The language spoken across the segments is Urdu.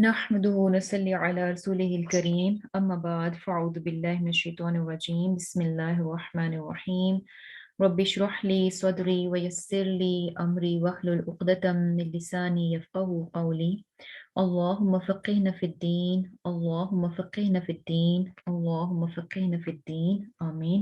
نحمده ونصلي على رسوله الكريم أما بعد فأعوذ بالله من الشيطان الرجيم بسم الله الرحمن الرحيم رب اشرح لي صدري ويسر لي أمري واحلل عقدة من لساني يفقهوا قولي اللهم فقهنا في الدين اللهم فقهنا في الدين اللهم فقهنا في الدين آمين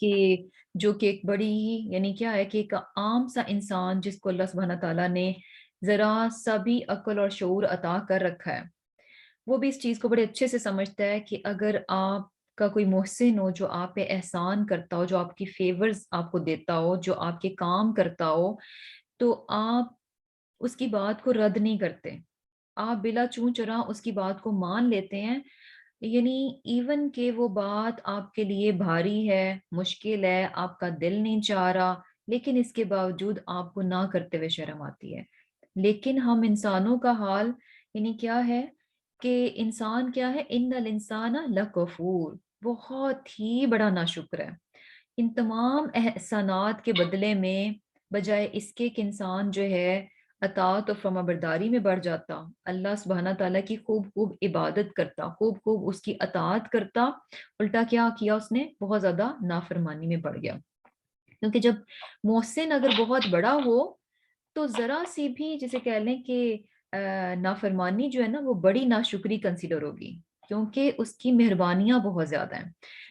کہ جو کہ ایک بڑی ہی یعنی کیا ہے کہ ایک عام سا انسان جس کو اللہ سبحانہ تعالیٰ نے ذرا سا بھی عقل اور شعور عطا کر رکھا ہے، وہ بھی اس چیز کو بڑے اچھے سے سمجھتا ہے کہ اگر آپ کا کوئی محسن ہو جو آپ پہ احسان کرتا ہو، جو آپ کی فیورز آپ کو دیتا ہو، جو آپ کے کام کرتا ہو، تو آپ اس کی بات کو رد نہیں کرتے، آپ بلا چوں چرا اس کی بات کو مان لیتے ہیں، یعنی ایون کہ وہ بات آپ کے لیے بھاری ہے، مشکل ہے، آپ کا دل نہیں چاہ رہا، لیکن اس کے باوجود آپ کو نہ کرتے ہوئے شرم آتی ہے۔ لیکن ہم انسانوں کا حال یعنی کیا ہے کہ انسان کیا ہے، ان الانسان لکفور، بہت ہی بڑا ناشکر ہے۔ ان تمام احسانات کے بدلے میں بجائے اس کے کہ انسان جو ہے اطاعت و فرما برداری میں بڑھ جاتا، اللہ سبحانہ تعالیٰ کی خوب خوب عبادت کرتا، خوب خوب اس کی اطاعت کرتا، الٹا کیا کیا اس نے، بہت زیادہ نافرمانی میں پڑ گیا۔ کیونکہ جب محسن اگر بہت بڑا ہو تو ذرا سی بھی جسے کہہ لیں کہ نافرمانی جو ہے نا وہ بڑی ناشکری کنسیڈر ہوگی، کیونکہ اس کی مہربانیاں بہت زیادہ ہیں۔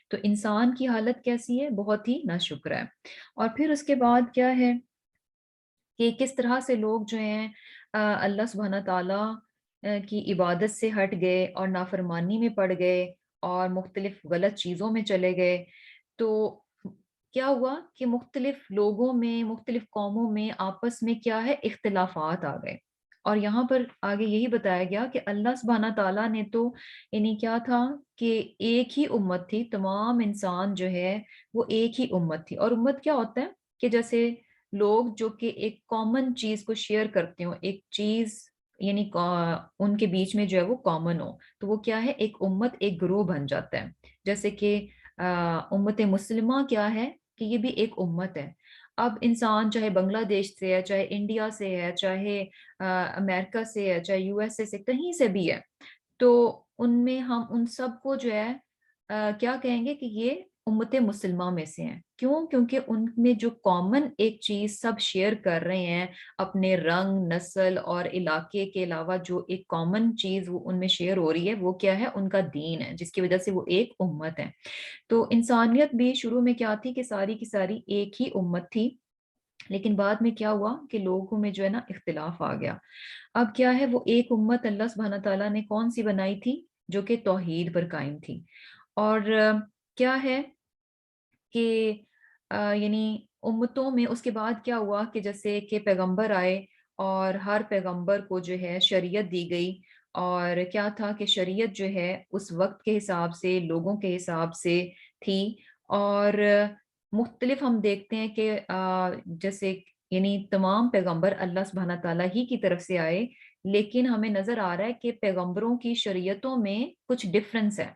تو انسان کی حالت کیسی ہے، بہت ہی ناشکر ہے۔ اور پھر اس کے بعد کیا ہے کہ کس طرح سے لوگ جو ہیں اللہ سبحانہ تعالیٰ کی عبادت سے ہٹ گئے اور نافرمانی میں پڑ گئے اور مختلف غلط چیزوں میں چلے گئے۔ تو کیا ہوا کہ مختلف لوگوں میں، مختلف قوموں میں آپس میں کیا ہے، اختلافات آ گئے۔ اور یہاں پر آگے یہی بتایا گیا کہ اللہ سبحانہ تعالیٰ نے تو یعنی کیا تھا کہ ایک ہی امت تھی، تمام انسان جو ہے وہ ایک ہی امت تھی۔ اور امت کیا ہوتا ہے کہ جیسے لوگ جو کہ ایک کامن چیز کو شیئر کرتے ہوں، ایک چیز یعنی ان کے بیچ میں جو ہے وہ کامن ہو، تو وہ کیا ہے، ایک امت، ایک گروہ بن جاتا ہے۔ جیسے کہ امت مسلمہ کیا ہے کہ یہ بھی ایک امت ہے۔ اب انسان چاہے بنگلہ دیش سے ہے، چاہے انڈیا سے ہے، چاہے امریکہ سے ہے، چاہے یو ایس اے سے، کہیں سے بھی ہے، تو ان میں ہم ان سب کو جو ہے کیا کہیں گے کہ یہ امت مسلمہ میں سے ہیں۔ کیوں؟ کیونکہ ان میں جو کامن ایک چیز سب شیئر کر رہے ہیں، اپنے رنگ، نسل اور علاقے کے علاوہ جو ایک کامن چیز وہ ان میں شیئر ہو رہی ہے، وہ کیا ہے، ان کا دین ہے، جس کی وجہ سے وہ ایک امت ہے۔ تو انسانیت بھی شروع میں کیا تھی کہ ساری کی ساری ایک ہی امت تھی، لیکن بعد میں کیا ہوا کہ لوگوں میں جو ہے نا اختلاف آ گیا۔ اب کیا ہے، وہ ایک امت اللہ سبحانہ تعالیٰ نے کون سی بنائی تھی، جو کہ توحید پر قائم تھی۔ اور کیا ہے کہ یعنی امتوں میں اس کے بعد کیا ہوا کہ جیسے کہ پیغمبر آئے اور ہر پیغمبر کو جو ہے شریعت دی گئی، اور کیا تھا کہ شریعت جو ہے اس وقت کے حساب سے، لوگوں کے حساب سے تھی۔ اور مختلف ہم دیکھتے ہیں کہ جیسے یعنی تمام پیغمبر اللہ سبحانہ تعالیٰ ہی کی طرف سے آئے، لیکن ہمیں نظر آ رہا ہے کہ پیغمبروں کی شریعتوں میں کچھ ڈفرنس ہے۔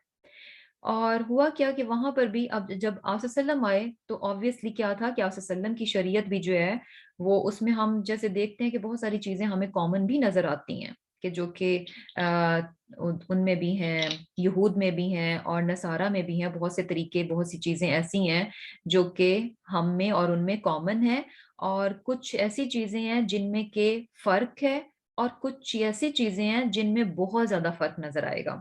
اور ہوا کیا کہ وہاں پر بھی اب جب آپ صلی اللہ علیہ وسلم آئے تو آبویسلی کیا تھا کہ آپ صلی اللہ علیہ وسلم کی شریعت بھی جو ہے وہ اس میں ہم جیسے دیکھتے ہیں کہ بہت ساری چیزیں ہمیں کامن بھی نظر آتی ہیں، کہ جو کہ ان میں بھی ہیں، یہود میں بھی ہیں اور نصارہ میں بھی ہیں، بہت سے طریقے، بہت سی چیزیں ایسی ہیں جو کہ ہم میں اور ان میں کامن ہیں، اور کچھ ایسی چیزیں ہیں جن میں کہ فرق ہے، اور کچھ ایسی چیزیں ہیں جن میں بہت زیادہ فرق نظر آئے گا۔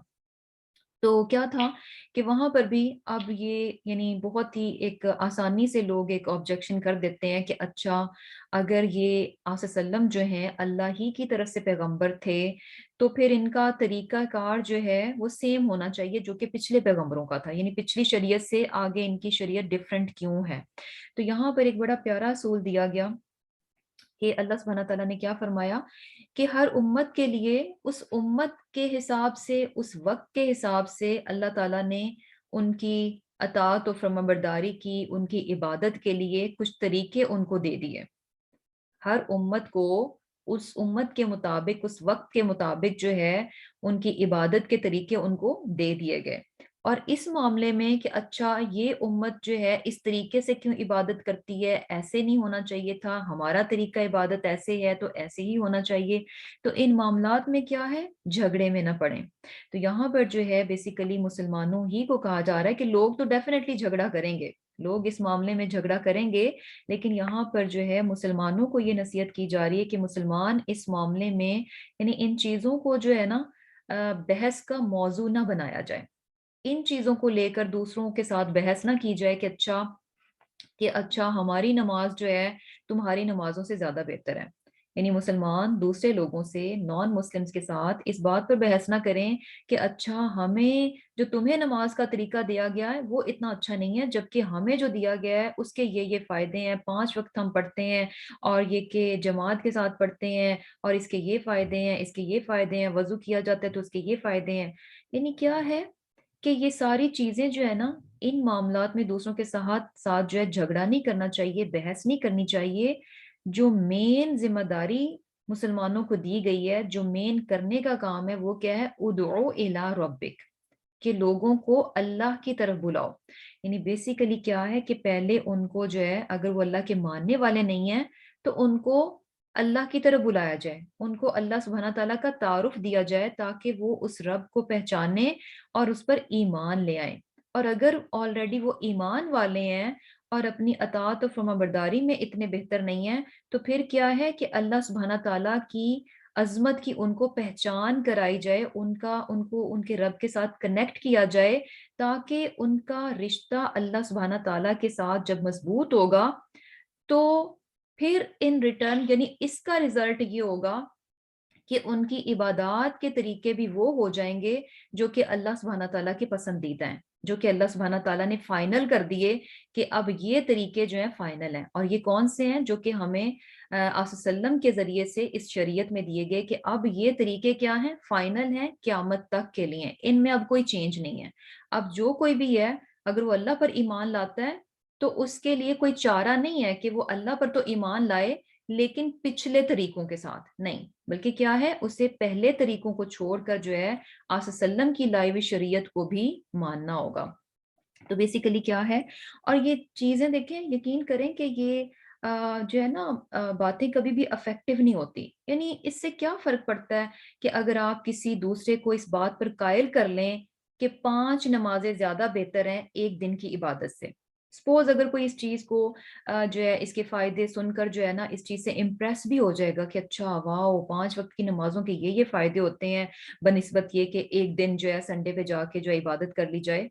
تو کیا تھا کہ وہاں پر بھی اب یہ یعنی بہت ہی ایک آسانی سے لوگ ایک آبجیکشن کر دیتے ہیں کہ اچھا، اگر یہ آپ صلی اللہ علیہ وسلم جو ہیں اللہ ہی کی طرف سے پیغمبر تھے، تو پھر ان کا طریقہ کار جو ہے وہ سیم ہونا چاہیے جو کہ پچھلے پیغمبروں کا تھا، یعنی پچھلی شریعت سے آگے ان کی شریعت ڈفرینٹ کیوں ہے۔ تو یہاں پر ایک بڑا پیارا اصول دیا گیا کہ اللہ سبحانہ تعالیٰ نے کیا فرمایا کہ ہر امت کے لیے اس امت کے حساب سے، اس وقت کے حساب سے اللہ تعالیٰ نے ان کی اطاعت و فرمانبرداری کی، ان کی عبادت کے لیے کچھ طریقے ان کو دے دیے۔ ہر امت کو اس امت کے مطابق، اس وقت کے مطابق جو ہے ان کی عبادت کے طریقے ان کو دے دیے گئے۔ اور اس معاملے میں کہ اچھا یہ امت جو ہے اس طریقے سے کیوں عبادت کرتی ہے، ایسے نہیں ہونا چاہیے تھا، ہمارا طریقہ عبادت ایسے ہے تو ایسے ہی ہونا چاہیے، تو ان معاملات میں کیا ہے، جھگڑے میں نہ پڑیں۔ تو یہاں پر جو ہے بیسیکلی مسلمانوں ہی کو کہا جا رہا ہے کہ لوگ تو ڈیفینیٹلی جھگڑا کریں گے، لوگ اس معاملے میں جھگڑا کریں گے، لیکن یہاں پر جو ہے مسلمانوں کو یہ نصیحت کی جا رہی ہے کہ مسلمان اس معاملے میں یعنی ان چیزوں کو جو ہے نا بحث کا موضوع نہ بنایا جائے، ان چیزوں کو لے کر دوسروں کے ساتھ بحث نہ کی جائے کہ اچھا کہ اچھا ہماری نماز جو ہے تمہاری نمازوں سے زیادہ بہتر ہے، یعنی مسلمان دوسرے لوگوں سے، نان مسلمز کے ساتھ اس بات پر بحث نہ کریں کہ اچھا ہمیں جو تمہیں نماز کا طریقہ دیا گیا ہے وہ اتنا اچھا نہیں ہے، جبکہ ہمیں جو دیا گیا ہے اس کے یہ فائدے ہیں، 5 وقت ہم پڑھتے ہیں اور یہ کہ جماعت کے ساتھ پڑھتے ہیں اور اس کے یہ فائدے ہیں، اس کے یہ فائدے ہیں، وضو کیا جاتا ہے تو اس کے یہ فائدے ہیں۔ یعنی کیا ہے کہ یہ ساری چیزیں جو ہے نا، ان معاملات میں دوسروں کے ساتھ جو ہے جھگڑا نہیں کرنا چاہیے، بحث نہیں کرنی چاہیے۔ جو مین ذمہ داری مسلمانوں کو دی گئی ہے، جو مین کرنے کا کام ہے، وہ کیا ہے؟ ادعو الی ربک، کہ لوگوں کو اللہ کی طرف بلاؤ۔ یعنی بیسیکلی کیا ہے کہ پہلے ان کو جو ہے، اگر وہ اللہ کے ماننے والے نہیں ہیں تو ان کو اللہ کی طرف بلایا جائے، ان کو اللہ سبحانہ تعالیٰ کا تعارف دیا جائے تاکہ وہ اس رب کو پہچانے اور اس پر ایمان لے آئیں۔ اور اگر آلریڈی وہ ایمان والے ہیں اور اپنی اطاعت و فرمانبرداری میں اتنے بہتر نہیں ہیں، تو پھر کیا ہے کہ اللہ سبحانہ تعالیٰ کی عظمت کی ان کو پہچان کرائی جائے، ان کو ان کے رب کے ساتھ کنیکٹ کیا جائے، تاکہ ان کا رشتہ اللہ سبحانہ تعالیٰ کے ساتھ جب مضبوط ہوگا تو پھر ان ریٹرن، یعنی اس کا ریزلٹ یہ ہوگا کہ ان کی عبادات کے طریقے بھی وہ ہو جائیں گے جو کہ اللہ سبحانہ تعالیٰ کے پسندیدہ ہیں، جو کہ اللہ سبحانہ تعالیٰ نے فائنل کر دیے کہ اب یہ طریقے جو ہیں فائنل ہیں۔ اور یہ کون سے ہیں؟ جو کہ ہمیں آپ صلی اللہ علیہ وسلم کے ذریعے سے اس شریعت میں دیے گئے کہ اب یہ طریقے کیا ہیں؟ فائنل ہیں، قیامت تک کے لیے، ان میں اب کوئی چینج نہیں ہے۔ اب جو کوئی بھی ہے اگر وہ اللہ پر ایمان لاتا ہے تو اس کے لیے کوئی چارہ نہیں ہے کہ وہ اللہ پر تو ایمان لائے لیکن پچھلے طریقوں کے ساتھ نہیں، بلکہ کیا ہے؟ اسے پہلے طریقوں کو چھوڑ کر جو ہے آپ صلی اللہ علیہ وسلم کی لائی ہوئی شریعت کو بھی ماننا ہوگا۔ تو بیسیکلی کیا ہے؟ اور یہ چیزیں دیکھیں، یقین کریں کہ یہ جو ہے نا باتیں کبھی بھی افیکٹو نہیں ہوتی۔ یعنی اس سے کیا فرق پڑتا ہے کہ اگر آپ کسی دوسرے کو اس بات پر قائل کر لیں کہ 5 نمازیں زیادہ بہتر ہیں ایک دن کی عبادت سے۔ سپوز اگر کوئی اس چیز کو جو ہے اس کے فائدے سن کر جو ہے نا اس چیز سے امپریس بھی ہو جائے گا کہ اچھا واو، 5 وقت کی نمازوں کے یہ فائدے ہوتے ہیں بنسبت یہ کہ ایک دن جو ہے سنڈے پہ جا کے جو ہے عبادت کر لی جائے،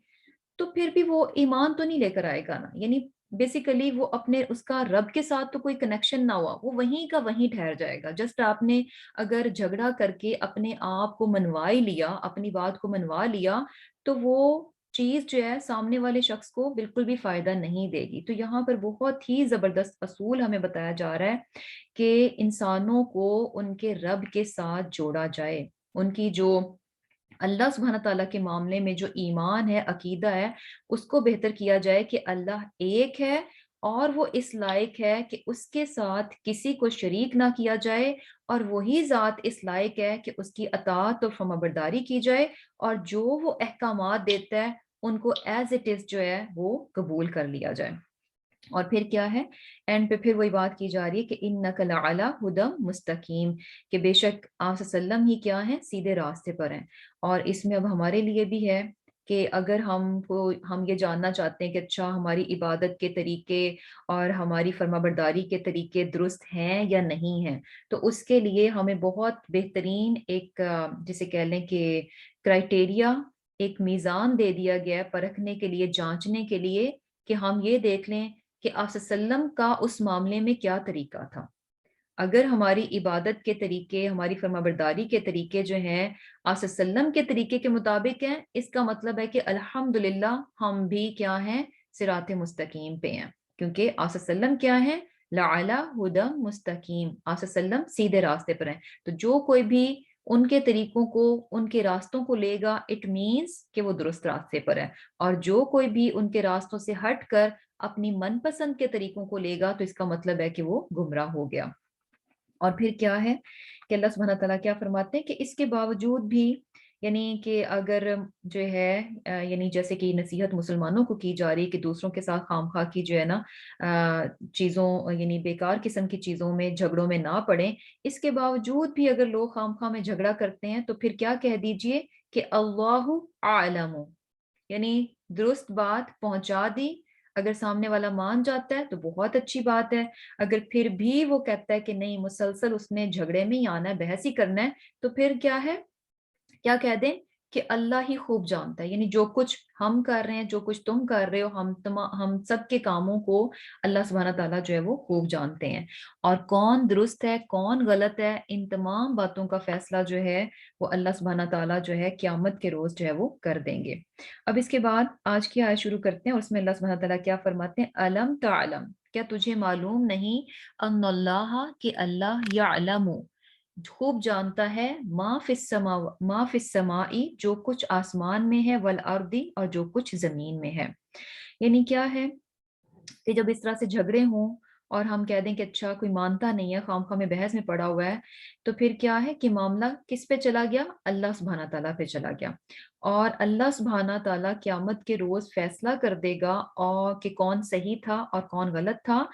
تو پھر بھی وہ ایمان تو نہیں لے کر آئے گا نا۔ یعنی بیسیکلی وہ اپنے اس کا رب کے ساتھ تو کوئی کنیکشن نہ ہوا، وہ وہیں کا وہیں ٹھہر جائے گا۔ جسٹ آپ نے اگر جھگڑا کر کے اپنے آپ کو منوا ہی لیا، اپنی بات کو منوا لیا، تو وہ چیز جو ہے سامنے والے شخص کو بالکل بھی فائدہ نہیں دے گی۔ تو یہاں پر بہت ہی زبردست اصول ہمیں بتایا جا رہا ہے کہ انسانوں کو ان کے رب کے ساتھ جوڑا جائے، ان کی جو اللہ سبحانہ تعالیٰ کے معاملے میں جو ایمان ہے، عقیدہ ہے، اس کو بہتر کیا جائے کہ اللہ ایک ہے اور وہ اس لائق ہے کہ اس کے ساتھ کسی کو شریک نہ کیا جائے، اور وہی ذات اس لائق ہے کہ اس کی اطاعت اور فرمانبرداری کی جائے، اور جو وہ احکامات دیتا ہے ان کو ایز اٹ از جو ہے وہ قبول کر لیا جائے۔ اور پھر کیا ہے؟ اینڈ پہ پھر وہی بات کی جا رہی ہے کہ انک لعلی ھدی مستقیم، کہ بے شک آپ صلی اللہ علیہ وسلم ہی کیا ہیں؟ سیدھے راستے پر ہیں۔ اور اس میں اب ہمارے لیے بھی ہے کہ اگر ہم یہ جاننا چاہتے ہیں کہ اچھا ہماری عبادت کے طریقے اور ہماری فرمانبرداری کے طریقے درست ہیں یا نہیں ہیں، تو اس کے لیے ہمیں بہت بہترین ایک جسے کہہ لیں کہ کرائٹیریا، ایک میزان دے دیا گیا ہے پرکھنے کے لیے، جانچنے کے لیے، کہ ہم یہ دیکھ لیں کہ آپ صلی اللہ علیہ وسلم کا اس معاملے میں کیا طریقہ تھا۔ اگر ہماری عبادت کے طریقے، ہماری فرمانبرداری کے طریقے جو ہیں آپ صلی اللہ علیہ وسلم کے طریقے کے مطابق ہیں، اس کا مطلب ہے کہ الحمدللہ ہم بھی کیا ہیں؟ صراط مستقیم پہ ہیں، کیونکہ آپ صلی اللہ علیہ وسلم کیا ہیں؟ لعلی ھدی مستقیم، آپ صلی اللہ علیہ وسلم سیدھے راستے پر ہیں۔ تو جو کوئی بھی ان کے طریقوں کو، ان کے راستوں کو لے گا، اٹ مینس کہ وہ درست راستے پر ہے، اور جو کوئی بھی ان کے راستوں سے ہٹ کر اپنی من پسند کے طریقوں کو لے گا تو اس کا مطلب ہے کہ وہ گمراہ ہو گیا۔ اور پھر کیا ہے کہ اللہ سبحانہ تعالیٰ کیا فرماتے ہیں کہ اس کے باوجود بھی، یعنی کہ اگر جو ہے یعنی جیسے کہ نصیحت مسلمانوں کو کی جا رہی ہے کہ دوسروں کے ساتھ خام خواہ کی جو ہے نا چیزوں، یعنی بیکار قسم کی چیزوں میں، جھگڑوں میں نہ پڑیں، اس کے باوجود بھی اگر لوگ خام خواہ میں جھگڑا کرتے ہیں تو پھر کیا کہہ دیجئے کہ اللہ اعلم، یعنی درست بات پہنچا دی۔ اگر سامنے والا مان جاتا ہے تو بہت اچھی بات ہے، اگر پھر بھی وہ کہتا ہے کہ نہیں مسلسل اس نے جھگڑے میں ہی آنا ہے، بحث ہی کرنا ہے، تو پھر کیا ہے؟ کیا کہہ دیں کہ اللہ ہی خوب جانتا ہے، یعنی جو کچھ ہم کر رہے ہیں، جو کچھ تم کر رہے ہو، ہم سب کے کاموں کو اللہ سبحانہ تعالیٰ جو ہے وہ خوب جانتے ہیں، اور کون درست ہے کون غلط ہے ان تمام باتوں کا فیصلہ جو ہے وہ اللہ سبحانہ تعالیٰ جو ہے قیامت کے روز جو ہے وہ کر دیں گے۔ اب اس کے بعد آج کی آیت شروع کرتے ہیں، اور اس میں اللہ سبحانہ تعالیٰ کیا فرماتے ہیں، الم تعلم، کیا تجھے معلوم نہیں، ان اللہ، کہ اللہ یعلم، خوب جانتا ہے، ما فی السمائی، جو کچھ آسمان میں ہے، والارضی، اور جو کچھ زمین میں ہے۔ یعنی کیا ہے کہ جب اس طرح سے جھگڑے ہوں اور ہم کہہ دیں کہ اچھا کوئی مانتا نہیں ہے، خام خواہ میں بحث میں پڑا ہوا ہے، تو پھر کیا ہے کہ معاملہ کس پہ چلا گیا، اللہ سبحانہ تعالیٰ پہ چلا گیا، اور اللہ سبحانہ تعالیٰ قیامت کے روز فیصلہ کر دے گا اور کہ کون صحیح تھا اور کون غلط تھا۔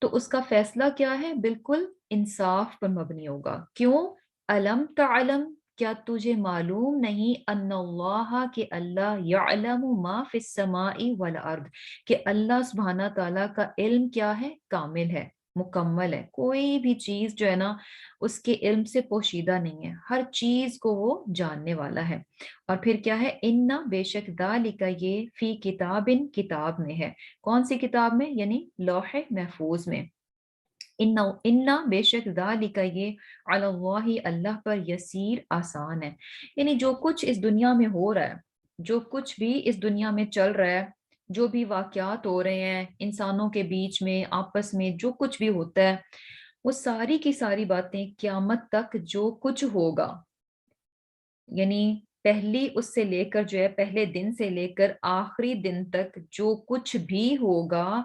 تو اس کا فیصلہ کیا ہے، بالکل انصاف پر مبنی ہوگا۔ کیوں؟ الم تعلم، کیا تجھے معلوم نہیں، ان اللہ، کہ اللہ یعلم ما فی السماء والارض، کہ اللہ سبحانہ تعالیٰ کا علم کیا ہے، کامل ہے، مکمل ہے، کوئی بھی چیز جو ہے نا اس کے علم سے پوشیدہ نہیں ہے، ہر چیز کو وہ جاننے والا ہے۔ اور پھر کیا ہے، انا، بے شک، ذالک، یہ، فی کتاب، کتاب میں ہے، کون سی کتاب میں، یعنی لوح محفوظ میں۔ انا، بے شک، ذالک، یہ، علی اللہ، اللہ پر، یسیر، آسان ہے۔ یعنی جو کچھ اس دنیا میں ہو رہا ہے، جو کچھ بھی اس دنیا میں چل رہا ہے، جو بھی واقعات ہو رہے ہیں انسانوں کے بیچ میں، آپس میں جو کچھ بھی ہوتا ہے، وہ ساری کی ساری باتیں قیامت تک جو کچھ ہوگا، یعنی پہلی اس سے لے کر جو ہے، پہلے دن سے لے کر آخری دن تک جو کچھ بھی ہوگا،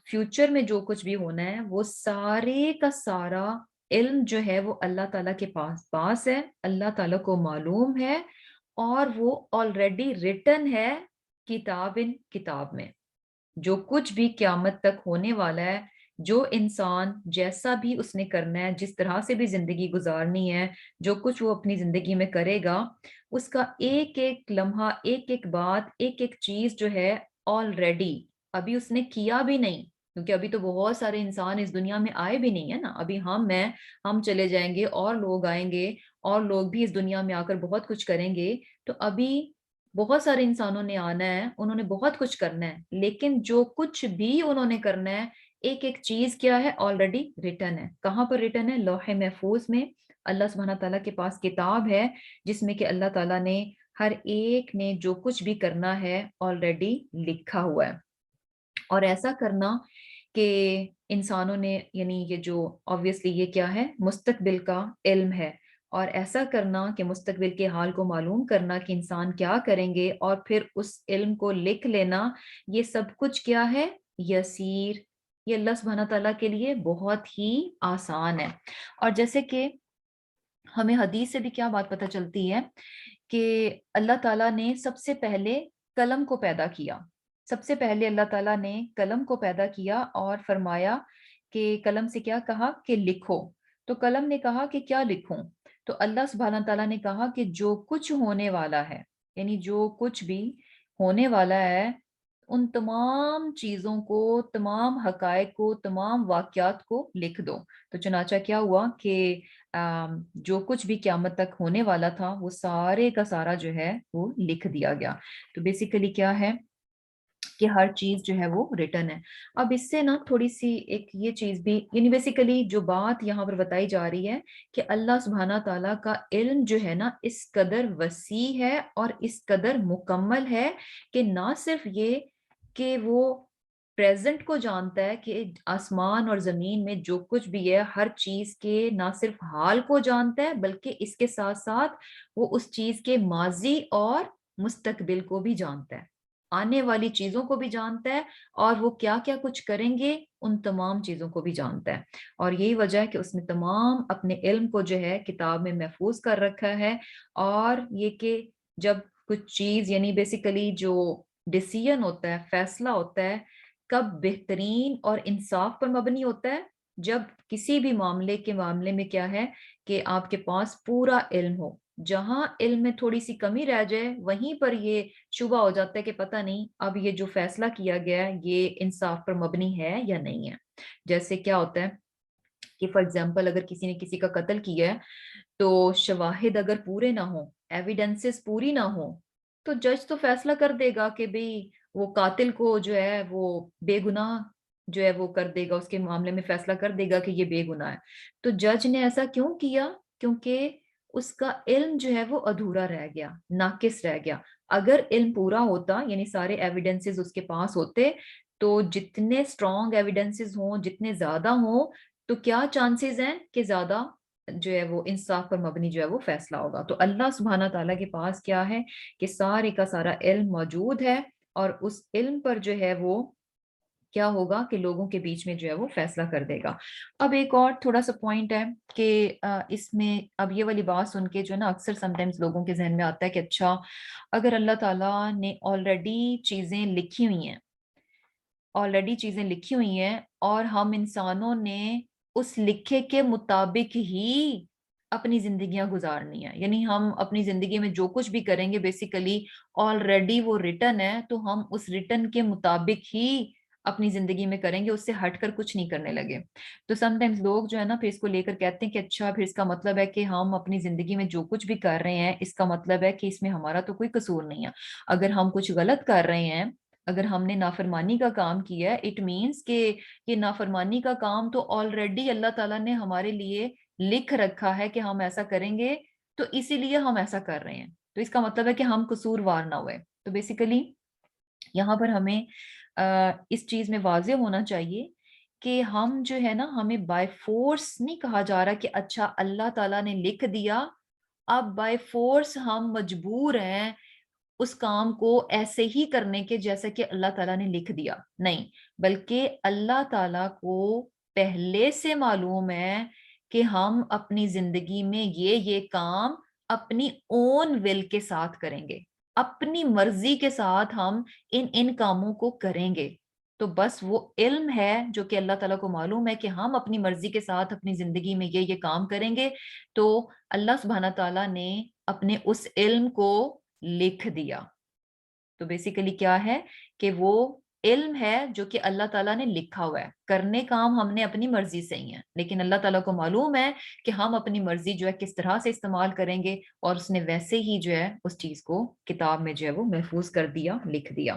فیوچر میں جو کچھ بھی ہونا ہے، وہ سارے کا سارا علم جو ہے وہ اللہ تعالیٰ کے پاس ہے، اللہ تعالیٰ کو معلوم ہے، اور وہ آلریڈی ریٹن ہے کتاب میں۔ جو کچھ بھی قیامت تک ہونے والا ہے، جو انسان جیسا بھی اس نے کرنا ہے، جس طرح سے بھی زندگی گزارنی ہے، جو کچھ وہ اپنی زندگی میں کرے گا، اس کا ایک ایک لمحہ، ایک ایک بات، ایک ایک چیز جو ہے آلریڈی، ابھی اس نے کیا بھی نہیں، کیونکہ ابھی تو بہت سارے انسان اس دنیا میں آئے بھی نہیں ہے نا، ابھی ہم چلے جائیں گے اور لوگ آئیں گے، اور لوگ بھی اس دنیا میں آ کر بہت کچھ کریں گے، تو ابھی بہت سارے انسانوں نے آنا ہے، انہوں نے بہت کچھ کرنا ہے، لیکن جو کچھ بھی انہوں نے کرنا ہے، ایک ایک چیز کیا ہے، آلریڈی ریٹن ہے۔ کہاں پر ریٹن ہے؟ لوح محفوظ میں، اللہ سبحانہ تعالیٰ کے پاس کتاب ہے، جس میں کہ اللہ تعالیٰ نے ہر ایک نے جو کچھ بھی کرنا ہے آلریڈی لکھا ہوا ہے۔ اور ایسا کرنا کہ انسانوں نے، یعنی یہ جو obviously یہ کیا ہے، مستقبل کا علم ہے، اور ایسا کرنا کہ مستقبل کے حال کو معلوم کرنا کہ انسان کیا کریں گے، اور پھر اس علم کو لکھ لینا، یہ سب کچھ کیا ہے، یسیر، یہ اللہ سبحانہ تعالیٰ کے لیے بہت ہی آسان ہے۔ اور جیسے کہ ہمیں حدیث سے بھی کیا بات پتہ چلتی ہے کہ اللہ تعالیٰ نے سب سے پہلے قلم کو پیدا کیا، سب سے پہلے اللہ تعالیٰ نے قلم کو پیدا کیا اور فرمایا کہ قلم سے کیا کہا کہ لکھو، تو قلم نے کہا کہ کیا لکھوں، تو اللہ سبحانہ تعالیٰ نے کہا کہ جو کچھ ہونے والا ہے، یعنی جو کچھ بھی ہونے والا ہے، ان تمام چیزوں کو، تمام حقائق کو، تمام واقعات کو لکھ دو۔ تو چنانچہ کیا ہوا کہ جو کچھ بھی قیامت تک ہونے والا تھا، وہ سارے کا سارا جو ہے وہ لکھ دیا گیا۔ تو بیسیکلی کیا ہے کہ ہر چیز جو ہے وہ ریٹن ہے۔ اب اس سے نا تھوڑی سی ایک یہ چیز بھی، یعنی بیسیکلی جو بات یہاں پر بتائی جا رہی ہے کہ اللہ سبحانہ تعالیٰ کا علم جو ہے نا اس قدر وسیع ہے اور اس قدر مکمل ہے کہ نہ صرف یہ کہ وہ پریزنٹ کو جانتا ہے کہ آسمان اور زمین میں جو کچھ بھی ہے، ہر چیز کے نہ صرف حال کو جانتا ہے، بلکہ اس کے ساتھ ساتھ وہ اس چیز کے ماضی اور مستقبل کو بھی جانتا ہے، آنے والی چیزوں کو بھی جانتا ہے، اور وہ کیا کیا کچھ کریں گے ان تمام چیزوں کو بھی جانتا ہے۔ اور یہی وجہ ہے کہ اس نے تمام اپنے علم کو جو ہے کتاب میں محفوظ کر رکھا ہے، اور یہ کہ جب کچھ چیز، یعنی بیسیکلی جو ڈیسیژن ہوتا ہے، فیصلہ ہوتا ہے، کب بہترین اور انصاف پر مبنی ہوتا ہے، جب کسی بھی معاملے میں کیا ہے کہ آپ کے پاس پورا علم ہو، جہاں علم میں تھوڑی سی کمی رہ جائے وہیں پر یہ شبہ ہو جاتا ہے کہ پتہ نہیں اب یہ جو فیصلہ کیا گیا ہے یہ انصاف پر مبنی ہے یا نہیں ہے۔ جیسے کیا ہوتا ہے کہ فار ایگزامپل اگر کسی نے کسی کا قتل کیا ہے تو شواہد اگر پورے نہ ہوں، ایویڈنسز پوری نہ ہوں، تو جج تو فیصلہ کر دے گا کہ بھئی وہ قاتل کو جو ہے وہ بے گناہ جو ہے وہ کر دے گا، اس کے معاملے میں فیصلہ کر دے گا کہ یہ بے گناہ ہے۔ تو جج نے ایسا کیوں کیا؟ کیونکہ اس کا علم جو ہے وہ ادھورا رہ گیا، ناقص رہ گیا۔ اگر علم پورا ہوتا، یعنی سارے ایویڈنسز اس کے پاس ہوتے، تو جتنے اسٹرانگ ایویڈنسز ہوں، جتنے زیادہ ہوں، تو کیا چانسز ہیں کہ زیادہ جو ہے وہ انصاف پر مبنی جو ہے وہ فیصلہ ہوگا۔ تو اللہ سبحانہ تعالیٰ کے پاس کیا ہے کہ سارے کا سارا علم موجود ہے، اور اس علم پر جو ہے وہ کیا ہوگا کہ لوگوں کے بیچ میں جو ہے وہ فیصلہ کر دے گا۔ اب ایک اور تھوڑا سا پوائنٹ ہے کہ اس میں اب یہ والی بات سن کے جو ہے نا اکثر سم ٹائمز لوگوں کے ذہن میں آتا ہے کہ اچھا، اگر اللہ تعالیٰ نے آلریڈی چیزیں لکھی ہوئی ہیں اور ہم انسانوں نے اس لکھے کے مطابق ہی اپنی زندگیاں گزارنی ہیں، یعنی ہم اپنی زندگی میں جو کچھ بھی کریں گے بیسیکلی آلریڈی وہ ریٹن ہے، تو ہم اس ریٹن کے مطابق ہی اپنی زندگی میں کریں گے، اس سے ہٹ کر کچھ نہیں کرنے لگے۔ تو سم ٹائمز لوگ جو ہے نا پھر اس کو لے کر کہتے ہیں کہ اچھا، پھر اس کا مطلب ہے کہ ہم اپنی زندگی میں جو کچھ بھی کر رہے ہیں، اس کا مطلب ہے کہ اس میں ہمارا تو کوئی قصور نہیں ہے۔ اگر ہم کچھ غلط کر رہے ہیں، اگر ہم نے نافرمانی کا کام کیا ہے، اٹ مینس کہ یہ نافرمانی کا کام تو آلریڈی اللہ تعالیٰ نے ہمارے لیے لکھ رکھا ہے کہ ہم ایسا کریں گے، تو اسی لیے ہم ایسا کر رہے ہیں، تو اس کا مطلب ہے کہ ہم قصوروار نہ ہوئے۔ تو بیسیکلی یہاں پر ہمیں اس چیز میں واضح ہونا چاہیے کہ ہم جو ہے نا، ہمیں بائی فورس نہیں کہا جا رہا کہ اچھا اللہ تعالیٰ نے لکھ دیا، اب بائی فورس ہم مجبور ہیں اس کام کو ایسے ہی کرنے کے جیسا کہ اللہ تعالیٰ نے لکھ دیا، نہیں، بلکہ اللہ تعالیٰ کو پہلے سے معلوم ہے کہ ہم اپنی زندگی میں یہ کام اپنی اون ول کے ساتھ کریں گے، اپنی مرضی کے ساتھ ہم ان کاموں کو کریں گے۔ تو بس وہ علم ہے جو کہ اللہ تعالیٰ کو معلوم ہے کہ ہم اپنی مرضی کے ساتھ اپنی زندگی میں یہ کام کریں گے، تو اللہ سبحانہ تعالیٰ نے اپنے اس علم کو لکھ دیا۔ تو بیسیکلی کیا ہے کہ وہ علم ہے جو کہ اللہ تعالیٰ نے لکھا ہوا ہے، کرنے کام ہم نے اپنی مرضی سے ہی ہے، لیکن اللہ تعالیٰ کو معلوم ہے کہ ہم اپنی مرضی جو ہے کس طرح سے استعمال کریں گے، اور اس نے ویسے ہی جو ہے اس چیز کو کتاب میں جو ہے وہ محفوظ کر دیا، لکھ دیا۔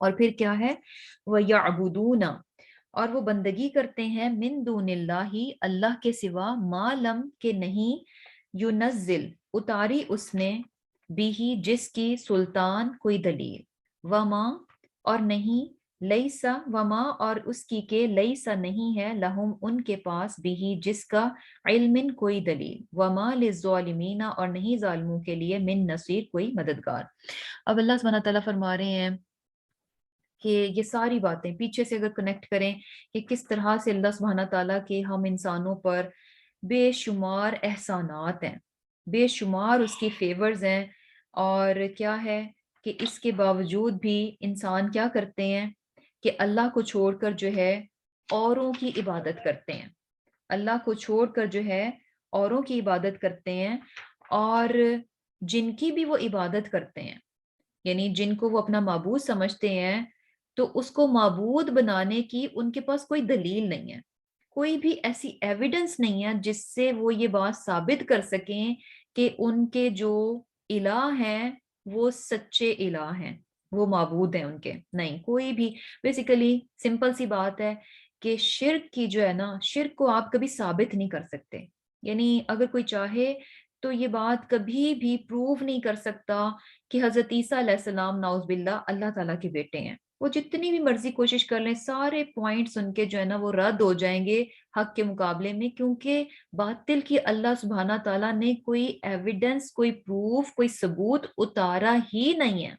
اور پھر کیا ہے، وَيَعْبُدُونَ، اور وہ بندگی کرتے ہیں، من دون اللہ، اللہ کے سوا، ما لم کے نہیں، ينزل اتاری اس نے، بھی جس کی، سلطان کوئی دلیل، وما اور نہیں، لیسا وما اور اس کی کہ لیسا نہیں ہے، لہم ان کے پاس، بھی جس کا، علم کوئی دلیل، وما للظالمین اور نہیں ظالموں کے لیے، من نصیر کوئی مددگار۔ اب اللہ سبحانہ تعالیٰ فرما رہے ہیں کہ یہ ساری باتیں پیچھے سے اگر کنیکٹ کریں کہ کس طرح سے اللہ سبحانہ تعالیٰ کے ہم انسانوں پر بے شمار احسانات ہیں، بے شمار اس کی فیورز ہیں، اور کیا ہے کہ اس کے باوجود بھی انسان کیا کرتے ہیں کہ اللہ کو چھوڑ کر جو ہے اوروں کی عبادت کرتے ہیں، اللہ کو چھوڑ کر جو ہے اوروں کی عبادت کرتے ہیں، اور جن کی بھی وہ عبادت کرتے ہیں، یعنی جن کو وہ اپنا معبود سمجھتے ہیں، تو اس کو معبود بنانے کی ان کے پاس کوئی دلیل نہیں ہے، کوئی بھی ایسی ایویڈنس نہیں ہے جس سے وہ یہ بات ثابت کر سکیں کہ ان کے جو الہ ہیں وہ سچے الہ ہیں، وہ معبود ہیں ان کے، نہیں کوئی بھی۔ بیسیکلی سمپل سی بات ہے کہ شرک کی جو ہے نا، شرک کو آپ کبھی ثابت نہیں کر سکتے، یعنی اگر کوئی چاہے تو یہ بات کبھی بھی پروو نہیں کر سکتا کہ حضرت عیسیٰ علیہ السلام نعوذ باللہ اللہ تعالیٰ کے بیٹے ہیں، وہ جتنی بھی مرضی کوشش کر لیں، سارے پوائنٹس ان کے جو ہے نا وہ رد ہو جائیں گے حق کے مقابلے میں، کیونکہ باطل کی اللہ سبحانہ تعالیٰ نے کوئی ایویڈنس، کوئی پروف، کوئی ثبوت اتارا ہی نہیں ہے۔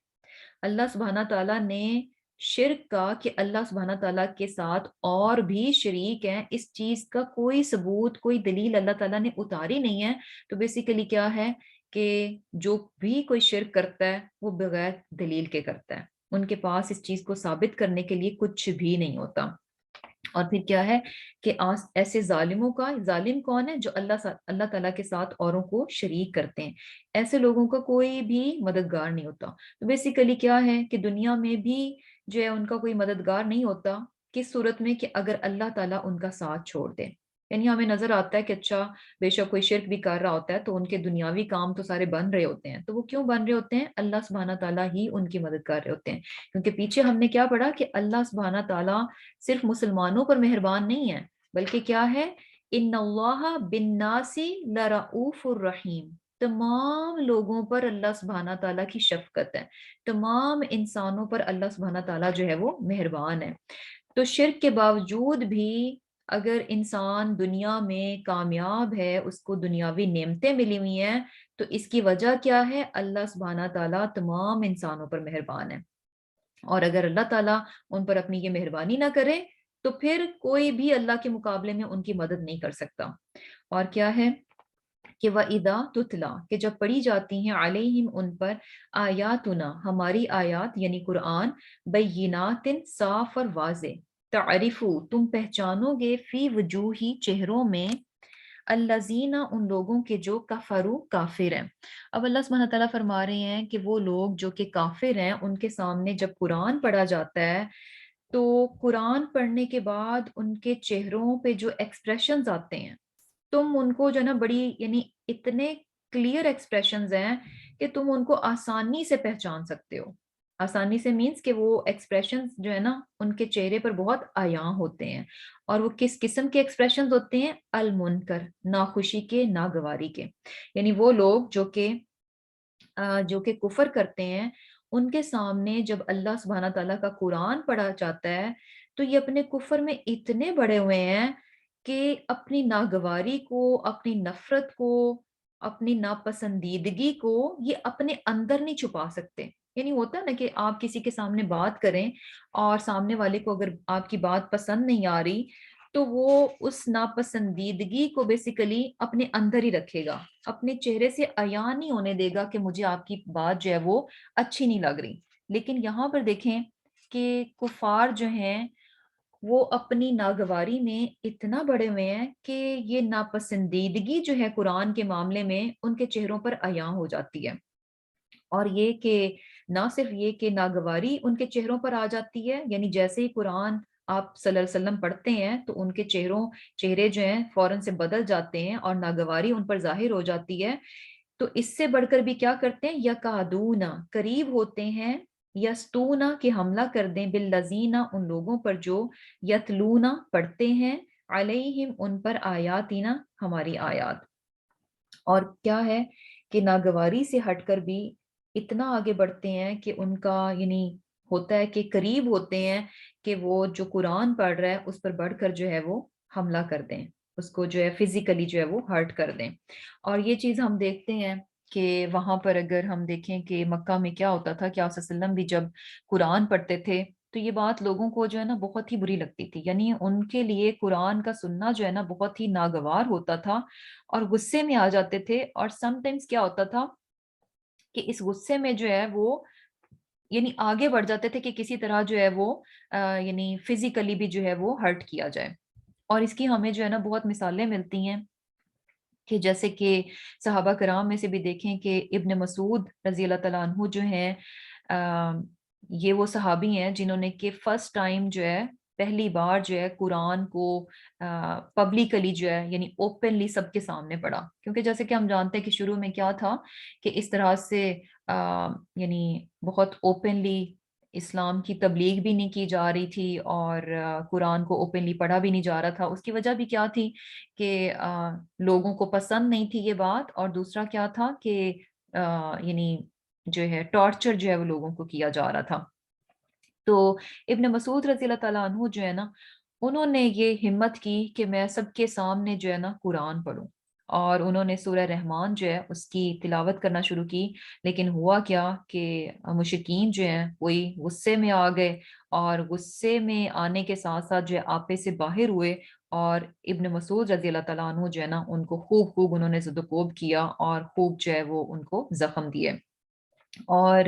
اللہ سبحانہ تعالیٰ نے شرک کا کہ اللہ سبحانہ تعالیٰ کے ساتھ اور بھی شریک ہیں، اس چیز کا کوئی ثبوت، کوئی دلیل اللہ تعالیٰ نے اتاری نہیں ہے۔ تو بیسیکلی کیا ہے کہ جو بھی کوئی شرک کرتا ہے وہ بغیر دلیل کے کرتا ہے، ان کے پاس اس چیز کو ثابت کرنے کے لیے کچھ بھی نہیں ہوتا۔ اور پھر کیا ہے کہ ایسے ظالموں کا، ظالم کون ہے؟ جو اللہ تعالیٰ کے ساتھ اوروں کو شریک کرتے ہیں، ایسے لوگوں کا کوئی بھی مددگار نہیں ہوتا۔ تو بیسیکلی کیا ہے کہ دنیا میں بھی جو ہے ان کا کوئی مددگار نہیں ہوتا، کس صورت میں؟ کہ اگر اللہ تعالیٰ ان کا ساتھ چھوڑ دے، یعنی ہمیں نظر آتا ہے کہ اچھا بے شک کوئی شرک بھی کر رہا ہوتا ہے تو ان کے دنیاوی کام تو سارے بن رہے ہوتے ہیں، تو وہ کیوں بن رہے ہوتے ہیں؟ اللہ سبحانہ تعالیٰ ہی ان کی مدد کر رہے ہوتے ہیں، کیونکہ پیچھے ہم نے کیا پڑھا کہ اللہ سبحانہ تعالیٰ صرف مسلمانوں پر مہربان نہیں ہے، بلکہ کیا ہے، ان اللہ بالناس لرؤوف الرحیم، تمام لوگوں پر اللہ سبحانہ تعالیٰ کی شفقت ہے، تمام انسانوں پر اللہ سبحانہ تعالیٰ جو ہے وہ مہربان ہے۔ تو شرک کے باوجود بھی اگر انسان دنیا میں کامیاب ہے، اس کو دنیاوی نعمتیں ملی ہوئی ہیں، تو اس کی وجہ کیا ہے؟ اللہ سبحانہ تعالیٰ تمام انسانوں پر مہربان ہے، اور اگر اللہ تعالیٰ ان پر اپنی یہ مہربانی نہ کرے تو پھر کوئی بھی اللہ کے مقابلے میں ان کی مدد نہیں کر سکتا۔ اور کیا ہے کہ وَإِذَا تُتْلَى، کہ جب پڑھی جاتی ہیں علیہم ان پر آیاتنا، ہماری آیات یعنی قرآن، بینات صاف اور واضح، تعریفو تم پہچانو گے، فی وجوہی چہروں میں، الذین ان لوگوں کے جو کفروا کافر ہیں۔ اب اللہ سبحانہ تعالیٰ فرما رہے ہیں کہ وہ لوگ جو کہ کافر ہیں، ان کے سامنے جب قرآن پڑھا جاتا ہے تو قرآن پڑھنے کے بعد ان کے چہروں پہ جو ایکسپریشنز آتے ہیں، تم ان کو جو ہے نا بڑی، یعنی اتنے کلیئر ایکسپریشنز ہیں کہ تم ان کو آسانی سے پہچان سکتے ہو۔ آسانی سے مینس کہ وہ ایکسپریشنز جو ہے نا ان کے چہرے پر بہت عیاں ہوتے ہیں، اور وہ کس قسم کے ایکسپریشنز ہوتے ہیں؟ المنکر، ناخوشی کے، ناگواری کے، یعنی وہ لوگ جو کہ کفر کرتے ہیں، ان کے سامنے جب اللہ سبحانہ تعالیٰ کا قرآن پڑھا جاتا ہے تو یہ اپنے کفر میں اتنے بڑے ہوئے ہیں کہ اپنی ناگواری کو، اپنی نفرت کو، اپنی ناپسندیدگی کو یہ اپنے اندر نہیں چھپا سکتے۔ یعنی ہوتا ہے نا کہ آپ کسی کے سامنے بات کریں اور سامنے والے کو اگر آپ کی بات پسند نہیں آ رہی تو وہ اس ناپسندیدگی کو بیسیکلی اپنے اندر ہی رکھے گا، اپنے چہرے سے عیاں نہیں ہونے دے گا کہ مجھے آپ کی بات جو ہے وہ اچھی نہیں لگ رہی۔ لیکن یہاں پر دیکھیں کہ کفار جو ہیں وہ اپنی ناگواری میں اتنا بڑے ہوئے ہیں کہ یہ ناپسندیدگی جو ہے قرآن کے معاملے میں ان کے چہروں پر عیاں ہو جاتی ہے، اور یہ کہ نہ صرف یہ کہ ناگواری ان کے چہروں پر آ جاتی ہے، یعنی جیسے ہی قرآن آپ صلی اللہ علیہ وسلم پڑھتے ہیں تو ان کے چہرے جو ہیں فوراً سے بدل جاتے ہیں اور ناگواری ان پر ظاہر ہو جاتی ہے۔ تو اس سے بڑھ کر بھی کیا کرتے ہیں؟ یکادونا، قریب ہوتے ہیں، یستونا کہ حملہ کر دیں، بالذین ان لوگوں پر جو، یتلونا پڑھتے ہیں، علیہم ان پر، آیاتنا ہماری آیات۔ اور کیا ہے کہ ناگواری سے ہٹ کر بھی اتنا آگے بڑھتے ہیں کہ ان کا یعنی ہوتا ہے کہ قریب ہوتے ہیں کہ وہ جو قرآن پڑھ رہا ہے اس پر بڑھ کر جو ہے وہ حملہ کر دیں، اس کو جو ہے فزیکلی جو ہے وہ ہرٹ کر دیں۔ اور یہ چیز ہم دیکھتے ہیں کہ وہاں پر اگر ہم دیکھیں کہ مکہ میں کیا ہوتا تھا کہ آپ صلی اللہ علیہ وسلم بھی جب قرآن پڑھتے تھے تو یہ بات لوگوں کو جو ہے نا بہت ہی بری لگتی تھی، یعنی ان کے لیے قرآن کا سننا جو ہے نا بہت ہی ناگوار ہوتا تھا، اور غصے میں آ جاتے تھے، اور سم ٹائمز کیا ہوتا تھا کہ اس غصے میں جو ہے وہ یعنی آگے بڑھ جاتے تھے کہ کسی طرح جو ہے وہ یعنی فزیکلی بھی جو ہے وہ ہرٹ کیا جائے۔ اور اس کی ہمیں جو ہے نا بہت مثالیں ملتی ہیں کہ جیسے کہ صحابہ کرام میں سے بھی دیکھیں کہ ابن مسعود رضی اللہ تعالیٰ عنہ جو ہیں، آ، یہ وہ صحابی ہیں جنہوں نے کہ فرسٹ ٹائم جو ہے، پہلی بار جو ہے قرآن کو پبلکلی جو ہے یعنی اوپنلی سب کے سامنے پڑھا، کیونکہ جیسے کہ ہم جانتے ہیں کہ شروع میں کیا تھا کہ اس طرح سے یعنی بہت اوپنلی اسلام کی تبلیغ بھی نہیں کی جا رہی تھی، اور قرآن کو اوپنلی پڑھا بھی نہیں جا رہا تھا۔ اس کی وجہ بھی کیا تھی کہ لوگوں کو پسند نہیں تھی یہ بات، اور دوسرا کیا تھا کہ یعنی جو ہے ٹارچر جو ہے وہ لوگوں کو کیا جا رہا تھا۔ تو ابن مسعود رضی اللہ تعالیٰ عنہ جو ہے نا، انہوں نے یہ ہمت کی کہ میں سب کے سامنے جو ہے نا قرآن پڑھوں، اور انہوں نے سورہ رحمان جو ہے اس کی تلاوت کرنا شروع کی۔ لیکن ہوا کیا کہ مشرکین جو ہیں وہی غصے میں آ گئے، اور غصے میں آنے کے ساتھ ساتھ جو ہے آپے سے باہر ہوئے، اور ابن مسعود رضی اللہ تعالیٰ عنہ جو ہے نا ان کو خوب انہوں نے زد و کوب کیا، اور خوب جو ہے وہ ان کو زخم دیے۔ اور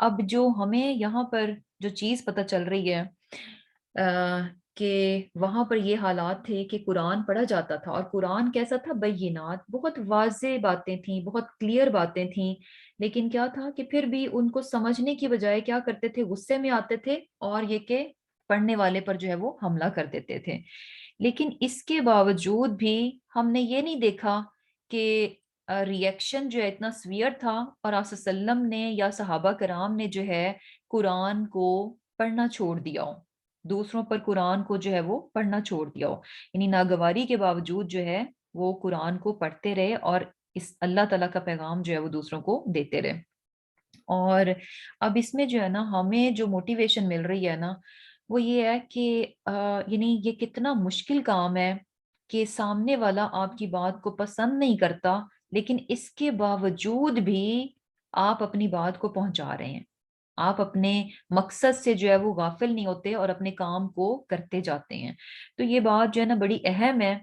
اب جو ہمیں یہاں پر جو چیز پتہ چل رہی ہے کہ وہاں پر یہ حالات تھے کہ قرآن پڑھا جاتا تھا، اور قرآن کیسا تھا؟ بینات، بہت واضح باتیں تھیں، بہت کلیئر باتیں تھیں، لیکن کیا تھا کہ پھر بھی ان کو سمجھنے کی بجائے کیا کرتے تھے؟ غصے میں آتے تھے، اور یہ کہ پڑھنے والے پر جو ہے وہ حملہ کر دیتے تھے. لیکن اس کے باوجود بھی ہم نے یہ نہیں دیکھا کہ ریئیکشن جو ہے اتنا سویئر تھا اور آپ صلی اللہ علیہ وسلم نے یا صحابہ کرام نے جو ہے قرآن کو پڑھنا چھوڑ دیا ہو، دوسروں پر قرآن کو جو ہے وہ پڑھنا چھوڑ دیا ہو. یعنی ناگواری کے باوجود جو ہے وہ قرآن کو پڑھتے رہے اور اس اللہ تعالیٰ کا پیغام جو ہے وہ دوسروں کو دیتے رہے. اور اب اس میں جو ہے نا ہمیں جو موٹیویشن مل رہی ہے نا وہ یہ ہے کہ یعنی یہ کتنا مشکل کام ہے کہ سامنے والا آپ کی بات کو پسند نہیں کرتا، لیکن اس کے باوجود بھی آپ اپنی بات کو پہنچا رہے ہیں. آپ اپنے مقصد سے جو ہے وہ غافل نہیں ہوتے اور اپنے کام کو کرتے جاتے ہیں. تو یہ بات جو ہے نا بڑی اہم ہے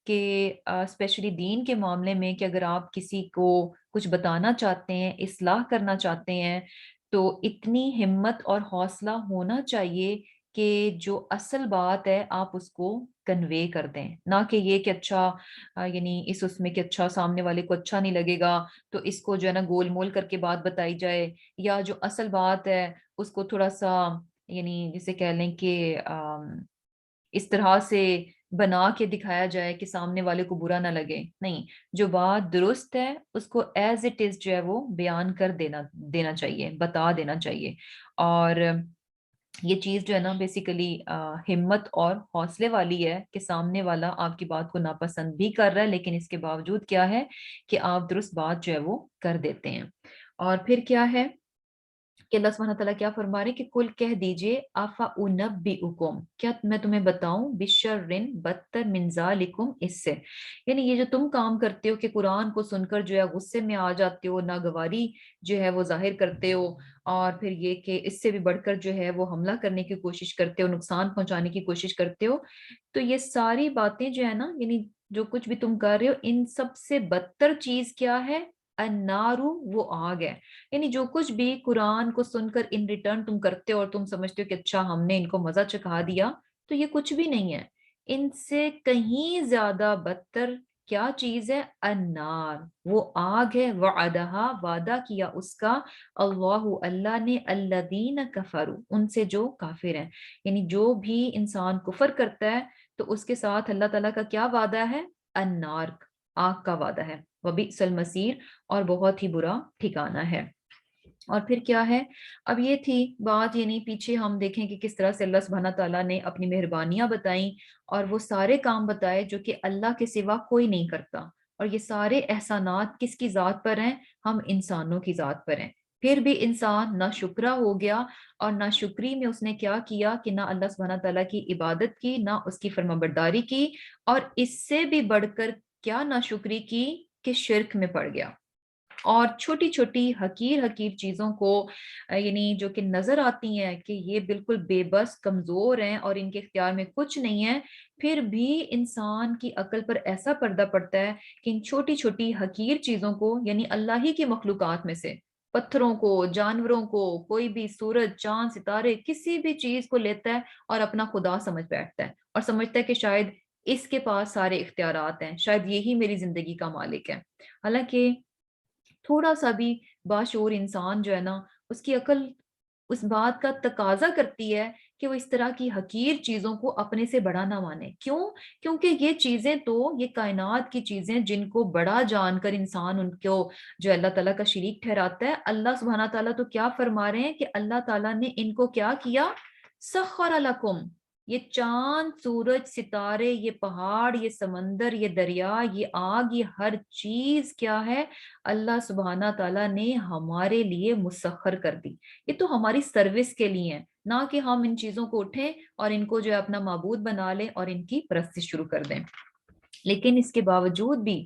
کہ اسپیشلی دین کے معاملے میں کہ اگر آپ کسی کو کچھ بتانا چاہتے ہیں، اصلاح کرنا چاہتے ہیں، تو اتنی ہمت اور حوصلہ ہونا چاہیے کہ جو اصل بات ہے آپ اس کو کنوے کر دیں، نہ کہ یہ کہ اچھا یعنی اس میں کہ اچھا سامنے والے کو اچھا نہیں لگے گا تو اس کو جو ہے نا گول مول کر کے بات بتائی جائے، یا جو اصل بات ہے اس کو تھوڑا سا یعنی جسے کہہ لیں کہ اس طرح سے بنا کے دکھایا جائے کہ سامنے والے کو برا نہ لگے. نہیں، جو بات درست ہے اس کو ایز اٹ از جو ہے وہ بیان کر دینا چاہیے، بتا دینا چاہیے. اور یہ چیز جو ہے نا بیسیکلی ہمت اور حوصلے والی ہے کہ سامنے والا آپ کی بات کو ناپسند بھی کر رہا ہے لیکن اس کے باوجود کیا ہے کہ آپ درست بات جو ہے وہ کر دیتے ہیں. اور پھر کیا ہے کہ اللہ سبحانہ تعالیٰ کیا فرما رہے ہیں کہ کل کہہ دیجئے آفا انبئکم، کیا میں تمہیں بتاؤں بشرن بدتر من ذالکم، اس سے یعنی یہ جو تم کام کرتے ہو کہ قرآن کو سن کر جو ہے غصے میں آ جاتے ہو، ناگواری جو ہے وہ ظاہر کرتے ہو، اور پھر یہ کہ اس سے بھی بڑھ کر جو ہے وہ حملہ کرنے کی کوشش کرتے ہو، نقصان پہنچانے کی کوشش کرتے ہو. تو یہ ساری باتیں جو ہے نا یعنی جو کچھ بھی تم کر رہے ہو ان سب سے بدتر چیز کیا ہے؟ النارو، وہ آگ ہے. یعنی جو کچھ بھی قرآن کو سن کر ان ریٹرن تم کرتے ہو اور تم سمجھتے ہو کہ اچھا ہم نے ان کو مزہ چکھا دیا، تو یہ کچھ بھی نہیں ہے. ان سے کہیں زیادہ بدتر کیا چیز ہے؟ النار، وہ آگ ہے. وعدہا، وعدہ کیا اس کا اللہ، اللہ نے الذین کفروا، ان سے جو کافر ہیں. یعنی جو بھی انسان کفر کرتا ہے تو اس کے ساتھ اللہ تعالیٰ کا کیا وعدہ ہے؟ النار، آگ کا وعدہ ہے. وبئس المصیر، اور بہت ہی برا ٹھکانہ ہے. اور پھر کیا ہے؟ اب یہ تھی بات، یعنی پیچھے ہم دیکھیں کہ کس طرح سے اللہ سبحانہ تعالیٰ نے اپنی مہربانیاں بتائیں اور وہ سارے کام بتائے جو کہ اللہ کے سوا کوئی نہیں کرتا. اور یہ سارے احسانات کس کی ذات پر ہیں؟ ہم انسانوں کی ذات پر ہیں. پھر بھی انسان نہ شکرا ہو گیا، اور نہ شکری میں اس نے کیا کیا کہ نہ اللہ سبحانہ تعالیٰ کی عبادت کی، نہ اس کی فرمانبرداری کی، اور اس سے بھی بڑھ کر کیا نہ شکری کی کہ شرک میں پڑ گیا. اور چھوٹی چھوٹی حقیر حقیر چیزوں کو یعنی جو کہ نظر آتی ہیں کہ یہ بالکل بے بس کمزور ہیں اور ان کے اختیار میں کچھ نہیں ہے، پھر بھی انسان کی عقل پر ایسا پردہ پڑتا ہے کہ ان چھوٹی چھوٹی حقیر چیزوں کو، یعنی اللہ ہی کی مخلوقات میں سے پتھروں کو، جانوروں کو، کوئی بھی سورج، چاند، ستارے، کسی بھی چیز کو لیتا ہے اور اپنا خدا سمجھ بیٹھتا ہے اور سمجھتا ہے کہ شاید اس کے پاس سارے اختیارات ہیں، شاید یہی میری زندگی کا مالک ہے. حالانکہ تھوڑا سا بھی باشعور انسان جو ہے نا اس کی عقل اس بات کا تقاضا کرتی ہے کہ وہ اس طرح کی حقیر چیزوں کو اپنے سے بڑا نہ مانے. کیوں؟ کیونکہ یہ چیزیں تو یہ کائنات کی چیزیں جن کو بڑا جان کر انسان ان کو جو اللہ تعالیٰ کا شریک ٹھہراتا ہے، اللہ سبحانہ تعالیٰ تو کیا فرما رہے ہیں کہ اللہ تعالیٰ نے ان کو کیا کیا؟ سخر لکم، یہ چاند، سورج، ستارے، یہ پہاڑ، یہ سمندر، یہ دریا، یہ آگ، یہ ہر چیز کیا ہے؟ اللہ سبحانہ تعالیٰ نے ہمارے لیے مسخر کر دی. یہ تو ہماری سروس کے لیے ہیں، نہ کہ ہم ان چیزوں کو اٹھیں اور ان کو جو ہے اپنا معبود بنا لیں اور ان کی پرستش شروع کر دیں. لیکن اس کے باوجود بھی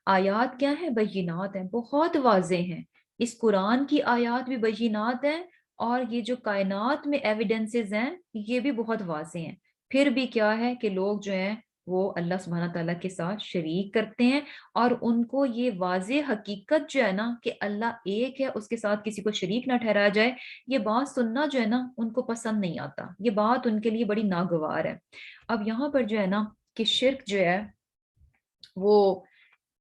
آیات کیا ہیں؟ بینات ہیں، بہت واضح ہیں. اس قرآن کی آیات بھی بینات ہیں، اور یہ جو کائنات میں ایویڈنسز ہیں یہ بھی بہت واضح ہیں. پھر بھی کیا ہے کہ لوگ جو ہیں وہ اللہ سبحانہ تعالیٰ کے ساتھ شریک کرتے ہیں، اور ان کو یہ واضح حقیقت جو ہے نا کہ اللہ ایک ہے، اس کے ساتھ کسی کو شریک نہ ٹھہرایا جائے، یہ بات سننا جو ہے نا ان کو پسند نہیں آتا. یہ بات ان کے لیے بڑی ناگوار ہے. اب یہاں پر جو ہے نا کہ شرک جو ہے وہ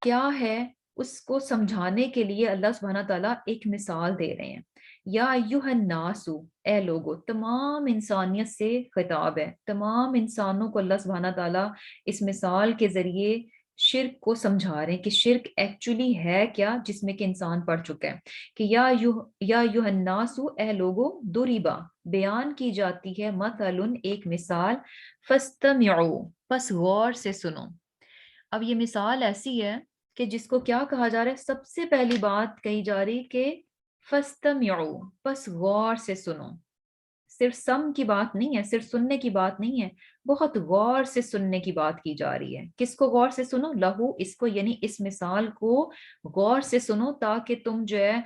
کیا ہے، اس کو سمجھانے کے لیے اللہ سبحانہ تعالیٰ ایک مثال دے رہے ہیں. یا ایھا الناس، اے لوگو، تمام انسانیت سے خطاب ہے، تمام انسانوں کو اللہ سبحانہ تعالیٰ اس مثال کے ذریعے شرک کو سمجھا رہے ہیں کہ شرک ایکچولی ہے کیا، جس میں کہ انسان پڑ چکا ہے کہ یا ایھا الناس، اے لوگو، ضربا، بیان کی جاتی ہے، مثل، ایک مثال، فاستمعوا، پس غور سے سنو۔ اب یہ مثال ایسی ہے کہ جس کو کیا کہا جا رہا ہے، سب سے پہلی بات کہی جا رہی کہ فاستمعوا، پس غور سے سنو۔ صرف سم کی بات نہیں ہے، صرف سننے کی بات نہیں ہے، بہت غور سے سننے کی بات کی جا رہی ہے۔ کس کو غور سے سنو؟ لہو، اس کو یعنی اس مثال کو غور سے سنو تاکہ تم جو ہے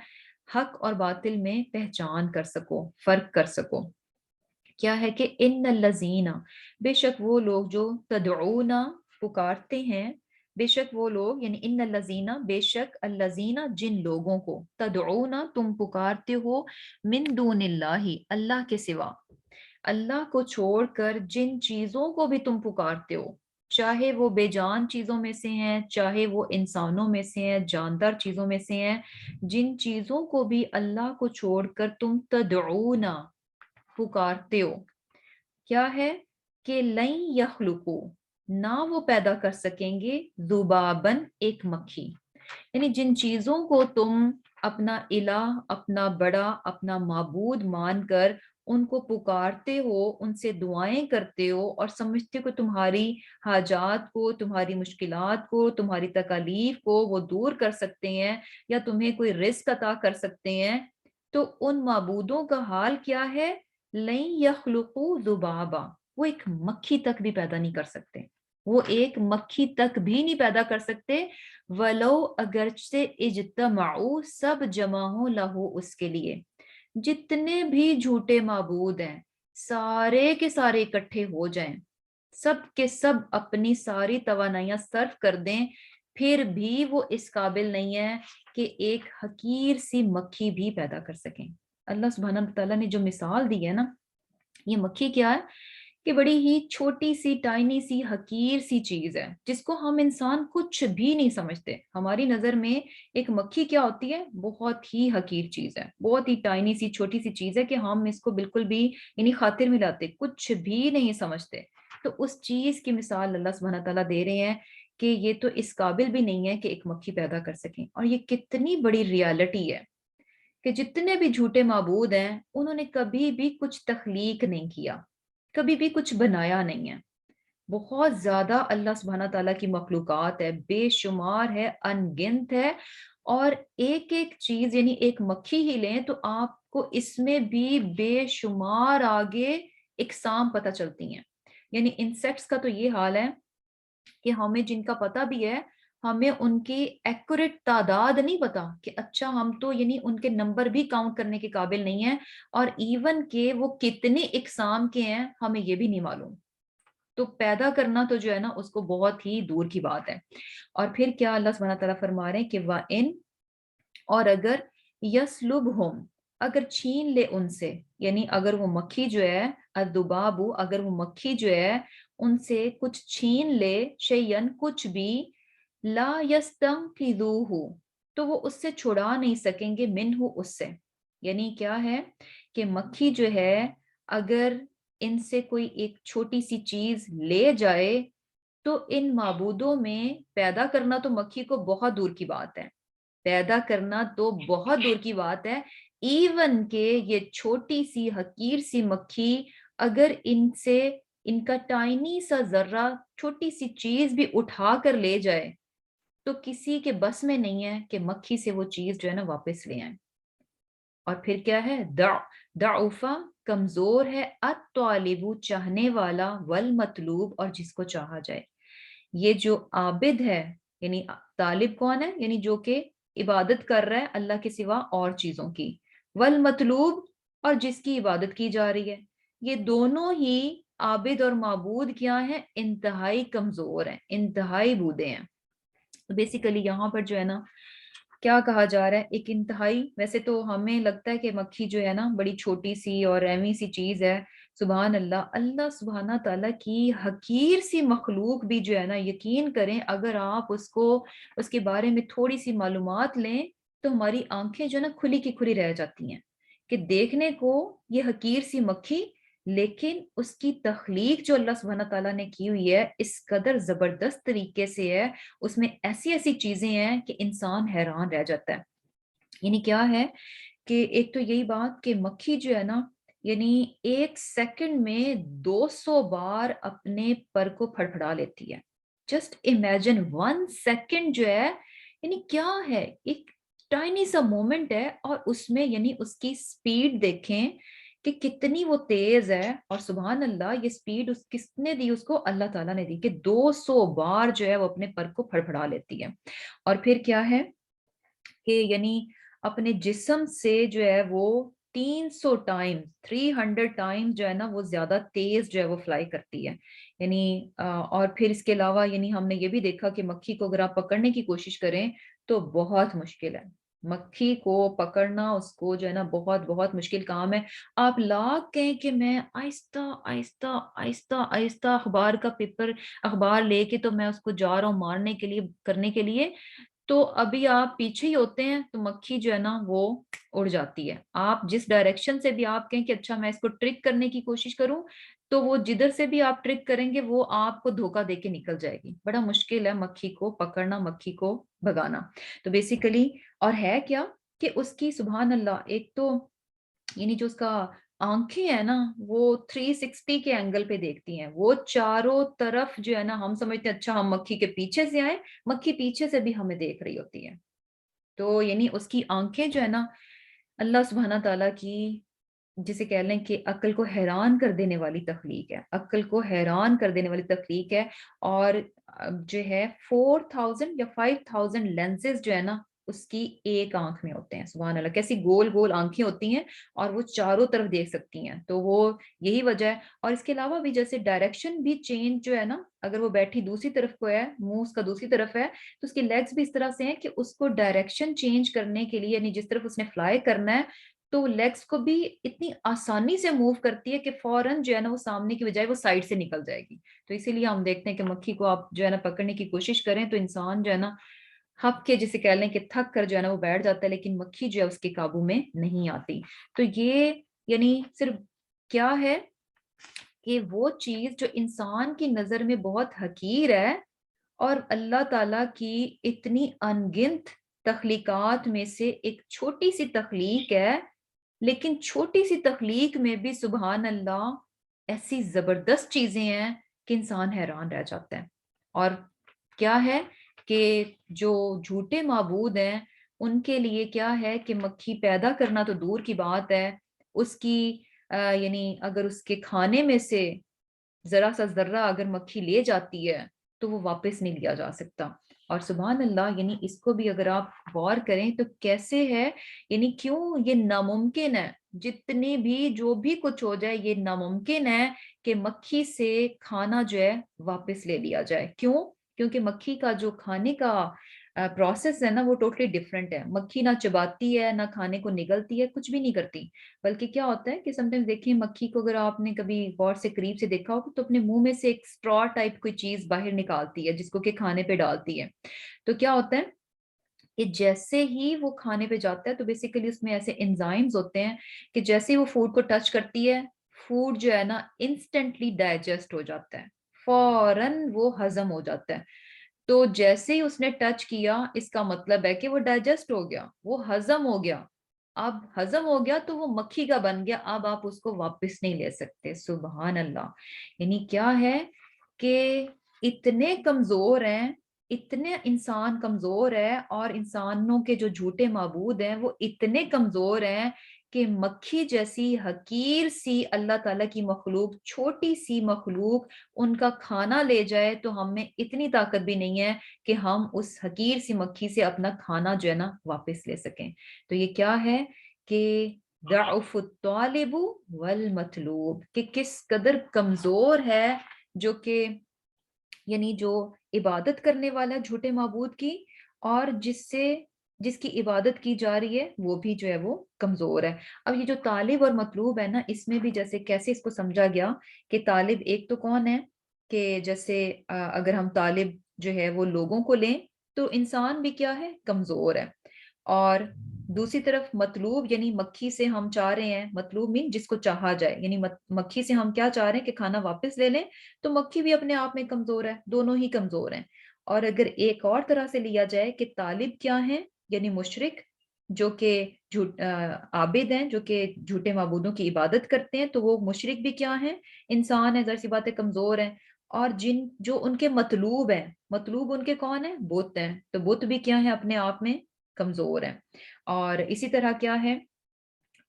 حق اور باطل میں پہچان کر سکو، فرق کر سکو۔ کیا ہے کہ ان الذین، بے شک وہ لوگ جو تدعون، پکارتے ہیں، بے شک وہ لوگ یعنی ان الذین، بے شک الذین، جن لوگوں کو تدعون تم پکارتے ہو، من دون اللہ، اللہ کے سوا، اللہ کو چھوڑ کر جن چیزوں کو بھی تم پکارتے ہو، چاہے وہ بے جان چیزوں میں سے ہیں، چاہے وہ انسانوں میں سے ہیں، جاندار چیزوں میں سے ہیں، جن چیزوں کو بھی اللہ کو چھوڑ کر تم تدعون، پکارتے ہو، کیا ہے کہ لن یخلقو، نہ وہ پیدا کر سکیں گے، ذبابن، ایک مکھی، یعنی جن چیزوں کو تم اپنا الہ، اپنا بڑا، اپنا معبود مان کر ان کو پکارتے ہو، ان سے دعائیں کرتے ہو اور سمجھتے ہو کہ تمہاری حاجات کو، تمہاری مشکلات کو، تمہاری تکالیف کو وہ دور کر سکتے ہیں یا تمہیں کوئی رزق عطا کر سکتے ہیں، تو ان معبودوں کا حال کیا ہے؟ لن یخلقوا ذبابا، وہ ایک مکھی تک بھی پیدا نہیں کر سکتے، وہ ایک مکھی تک بھی نہیں پیدا کر سکتے، ولو، اگرچہ اجتمعوا، سب جمع ہو، لہو، اس کے لیے، جتنے بھی جھوٹے معبود ہیں سارے کے سارے اکٹھے ہو جائیں، سب کے سب اپنی ساری توانائیاں صرف کر دیں، پھر بھی وہ اس قابل نہیں ہے کہ ایک حقیر سی مکھی بھی پیدا کر سکیں۔ اللہ سبحانہ تعالیٰ نے جو مثال دی ہے نا، یہ مکھی کیا ہے کہ بڑی ہی چھوٹی سی، ٹائنی سی، حقیر سی چیز ہے جس کو ہم انسان کچھ بھی نہیں سمجھتے۔ ہماری نظر میں ایک مکھی کیا ہوتی ہے؟ بہت ہی حقیر چیز ہے، بہت ہی ٹائنی سی، چھوٹی سی چیز ہے کہ ہم اس کو بالکل بھی یعنی خاطر میں لاتے، کچھ بھی نہیں سمجھتے۔ تو اس چیز کی مثال اللہ سبحانہ تعالیٰ دے رہے ہیں کہ یہ تو اس قابل بھی نہیں ہے کہ ایک مکھی پیدا کر سکیں، اور یہ کتنی بڑی ریالٹی ہے کہ جتنے بھی جھوٹے معبود ہیں انہوں نے کبھی بھی کچھ تخلیق نہیں کیا، کبھی بھی کچھ بنایا نہیں ہے۔ بہت زیادہ اللہ سبحانہ تعالیٰ کی مخلوقات ہے، بے شمار ہے، ان گنت ہے، اور ایک ایک چیز یعنی ایک مکھی ہی لیں تو آپ کو اس میں بھی بے شمار آگے اقسام پتہ چلتی ہیں۔ یعنی انسیکٹس کا تو یہ حال ہے کہ ہمیں جن کا پتہ بھی ہے، ہمیں ان کی ایکوریٹ تعداد نہیں پتا کہ اچھا ہم تو یعنی ان کے نمبر بھی کاؤنٹ کرنے کے قابل نہیں ہیں، اور ایون کہ وہ کتنے اقسام کے ہیں ہمیں یہ بھی نہیں معلوم۔ تو پیدا کرنا تو جو ہے نا اس کو بہت ہی دور کی بات ہے۔ اور پھر کیا اللہ سبحانہ تعالیٰ فرما رہے ہیں کہ وَإِن، اور اگر، یسلبہم، اگر چھین لے ان سے، یعنی اگر وہ مکھی جو ہے، الذباب، اگر وہ مکھی جو ہے ان سے کچھ چھین لے، شیئن، کچھ بھی، لا یستنقذوہ، تو وہ اس سے چھڑا نہیں سکیں گے، منہ، اس سے، یعنی کیا ہے کہ مکھی جو ہے اگر ان سے کوئی ایک چھوٹی سی چیز لے جائے تو ان معبودوں میں پیدا کرنا تو مکھی کو بہت دور کی بات ہے، پیدا کرنا تو بہت دور کی بات ہے، ایون کہ یہ چھوٹی سی حقیر سی مکھی اگر ان سے ان کا ٹائنی سا ذرہ، چھوٹی سی چیز بھی اٹھا کر لے جائے تو کسی کے بس میں نہیں ہے کہ مکھی سے وہ چیز جو ہے نا واپس لے آئیں۔ اور پھر کیا ہے؟ ضعفا، کمزور ہے، الطالب، چاہنے والا، والمطلوب، اور جس کو چاہا جائے۔ یہ جو عابد ہے، یعنی طالب کون ہے؟ یعنی جو کہ عبادت کر رہا ہے اللہ کے سوا اور چیزوں کی، والمطلوب، اور جس کی عبادت کی جا رہی ہے، یہ دونوں ہی عابد اور معبود کیا ہیں؟ انتہائی کمزور ہیں، انتہائی بودے ہیں۔ بیسیکلی یہاں پر جو ہے نا کیا کہا جا رہا ہے، ایک انتہائی، ویسے تو ہمیں لگتا ہے کہ مکھی جو ہے نا بڑی چھوٹی سی اور ایویں سی چیز ہے، سبحان اللہ، اللہ سبحانہ تعالیٰ کی حقیر سی مخلوق بھی جو ہے نا، یقین کریں اگر آپ اس کو، اس کے بارے میں تھوڑی سی معلومات لیں تو ہماری آنکھیں جو ہے نا کھلی کی کھلی رہ جاتی ہیں کہ دیکھنے کو یہ حقیر سی مکھی، لیکن اس کی تخلیق جو اللہ سبحانہ تعالیٰ نے کی ہوئی ہے اس قدر زبردست طریقے سے ہے، اس میں ایسی ایسی چیزیں ہیں کہ انسان حیران رہ جاتا ہے۔ یعنی کیا ہے کہ ایک تو یہی بات کہ مکھی جو ہے نا، یعنی 1 سیکنڈ میں 200 بار اپنے پر کو پھڑپھڑا لیتی ہے۔ جسٹ امیجن 1 سیکنڈ جو ہے، یعنی کیا ہے، ایک ٹائنی سا مومنٹ ہے، اور اس میں یعنی اس کی سپیڈ دیکھیں کہ کتنی وہ تیز ہے، اور سبحان اللہ یہ سپیڈ اس کس نے دی، اس کو اللہ تعالیٰ نے دی کہ 200 بار جو ہے وہ اپنے پر کو پھڑپھڑا لیتی ہے۔ اور پھر کیا ہے کہ یعنی اپنے جسم سے جو ہے وہ 300 ٹائم 300 ٹائم جو ہے نا وہ زیادہ تیز جو ہے وہ فلائی کرتی ہے۔ یعنی اور پھر اس کے علاوہ یعنی ہم نے یہ بھی دیکھا کہ مکھی کو اگر آپ پکڑنے کی کوشش کریں تو بہت مشکل ہے، مکھی کو پکڑنا اس کو جو ہے نا بہت بہت مشکل کام ہے۔ آپ لاکھ کہیں کہ میں آہستہ آہستہ آہستہ آہستہ اخبار کا پیپر، اخبار لے کے تو میں اس کو جا رہا ہوں مارنے کے لیے، کرنے کے لیے، تو ابھی آپ پیچھے ہی ہوتے ہیں تو مکھی جو ہے نا وہ اڑ جاتی ہے۔ آپ جس ڈائریکشن سے بھی آپ کہیں کہ اچھا میں اس کو ٹرک کرنے کی کوشش کروں، تو وہ جدھر سے بھی آپ ٹرک کریں گے وہ آپ کو دھوکا دے کے نکل جائے گی۔ بڑا مشکل ہے مکھی کو پکڑنا، مکھی کو بھگانا۔ تو بیسیکلی اور ہے کیا کہ اس کی سبحان اللہ ایک تو یعنی جو اس کا آنکھیں ہیں نا وہ 360 کے اینگل پہ دیکھتی ہیں، وہ چاروں طرف جو ہے نا ہم سمجھتے ہیں اچھا ہم مکھی کے پیچھے سے آئے، مکھی پیچھے سے بھی ہمیں دیکھ رہی ہوتی ہے۔ تو یعنی اس کی آنکھیں جو ہے نا اللہ سبحانہ تعالیٰ کی، جسے کہہ لیں کہ عقل کو حیران کر دینے والی تخلیق ہے، عقل کو حیران کر دینے والی تخلیق ہے۔ اور جو ہے 4000 یا 5000 لینسز جو ہے نا اس کی ایک آنکھ میں ہوتے ہیں، سبحان اللہ کیسی گول گول آنکھیں ہوتی ہیں، اور وہ چاروں طرف دیکھ سکتی ہیں۔ تو وہ یہی وجہ ہے، اور اس کے علاوہ بھی جیسے ڈائریکشن بھی چینج جو ہے نا، اگر وہ بیٹھی دوسری طرف کو ہے، منہ اس کا دوسری طرف ہے، تو اس کی لیگز بھی اس طرح سے ہیں کہ اس کو ڈائریکشن چینج کرنے کے لیے، یعنی جس طرف اس نے فلائی کرنا ہے، تو لیگز کو بھی اتنی آسانی سے موو کرتی ہے کہ فوراً جو ہے نا وہ سامنے کی بجائے وہ سائڈ سے نکل جائے گی۔ تو اسی لیے ہم دیکھتے ہیں کہ مکھی کو آپ جو ہے نا پکڑنے کی کوشش کریں تو انسان جو ہے نا ہپ کے، جسے کہہ لیں کہ تھک کر جو ہے نا وہ بیٹھ جاتا ہے، لیکن مکھی جو ہے اس کے قابو میں نہیں آتی۔ تو یہ یعنی صرف کیا ہے کہ وہ چیز جو انسان کی نظر میں بہت حقیر ہے، اور اللہ تعالیٰ کی اتنی انگنت تخلیقات میں سے ایک چھوٹی سی تخلیق ہے، لیکن چھوٹی سی تخلیق میں بھی سبحان اللہ ایسی زبردست چیزیں ہیں کہ انسان حیران رہ جاتا ہے۔ اور کیا ہے کہ جو جھوٹے معبود ہیں ان کے لیے کیا ہے کہ مکھی پیدا کرنا تو دور کی بات ہے، اس کی یعنی اگر اس کے کھانے میں سے ذرا سا ذرہ اگر مکھی لے جاتی ہے تو وہ واپس نہیں لیا جا سکتا۔ اور سبحان اللہ یعنی اس کو بھی اگر آپ غور کریں تو کیسے ہے، یعنی کیوں یہ ناممکن ہے، جتنی بھی جو بھی کچھ ہو جائے یہ ناممکن ہے کہ مکھی سے کھانا جو ہے واپس لے لیا جائے۔ کیوں؟ کیونکہ مکھی کا جو کھانے کا پروسیس ہے نا وہ ٹوٹلی ڈفرینٹ ہے۔ مکھی نہ چباتی ہے، نہ کھانے کو نگلتی ہے، کچھ بھی نہیں کرتی، بلکہ کیا ہوتا ہے کہ سم ٹائمز دیکھیں مکھی کو اگر آپ نے کبھی غور سے قریب سے دیکھا ہو تو اپنے منہ میں سے ایک اسٹرا ٹائپ کوئی چیز باہر نکالتی ہے جس کو کہ کھانے پہ ڈالتی ہے۔ تو کیا ہوتا ہے کہ جیسے ہی وہ کھانے پہ جاتا ہے تو بیسیکلی اس میں ایسے انزائمز ہوتے ہیں کہ جیسے ہی وہ فوڈ کو ٹچ کرتی ہے، فوڈ جو ہے نا انسٹنٹلی ڈائجسٹ ہو جاتا ہے، فوراً وہ ہضم ہو جاتا ہے۔ تو جیسے ہی اس نے ٹچ کیا اس کا مطلب ہے کہ وہ ڈائجسٹ ہو گیا، وہ ہضم ہو گیا۔ اب ہضم ہو گیا تو وہ مکھی کا بن گیا، اب آپ اس کو واپس نہیں لے سکتے۔ سبحان اللہ یعنی کیا ہے کہ اتنے کمزور ہیں، اتنے انسان کمزور ہے، اور انسانوں کے جو جھوٹے معبود ہیں وہ اتنے کمزور ہیں کہ مکھی جیسی حقیر سی اللہ تعالیٰ کی مخلوق، چھوٹی سی مخلوق ان کا کھانا لے جائے تو ہم میں اتنی طاقت بھی نہیں ہے کہ ہم اس حقیر سی مکھی سے اپنا کھانا جو ہے نا واپس لے سکیں۔ تو یہ کیا ہے کہ ضعف الطالب والمطلوب، کہ کس قدر کمزور ہے جو کہ یعنی جو عبادت کرنے والا ہے جھوٹے معبود کی، اور جس کی عبادت کی جا رہی ہے وہ بھی جو ہے وہ کمزور ہے۔ اب یہ جو طالب اور مطلوب ہے نا، اس میں بھی جیسے کیسے اس کو سمجھا گیا کہ طالب ایک تو کون ہے کہ جیسے اگر ہم طالب جو ہے وہ لوگوں کو لیں تو انسان بھی کیا ہے، کمزور ہے، اور دوسری طرف مطلوب یعنی مکھی سے ہم چاہ رہے ہیں، مطلوب مین جس کو چاہا جائے، یعنی مکھی سے ہم کیا چاہ رہے ہیں کہ کھانا واپس لے لیں، تو مکھی بھی اپنے آپ میں کمزور ہے، دونوں ہی کمزور ہیں۔ اور اگر ایک اور طرح سے لیا جائے کہ طالب کیا ہیں، یعنی مشرک جو کہ عابد ہیں، جو کہ جھوٹے معبودوں کی عبادت کرتے ہیں، تو وہ مشرک بھی کیا ہیں، انسان ہے، ظاہر سی باتیں کمزور ہیں۔ اور جن جو ان کے مطلوب ہیں، مطلوب ان کے کون ہیں، بت ہیں، تو بت بھی کیا ہیں، اپنے آپ میں کمزور ہیں۔ اور اسی طرح کیا ہے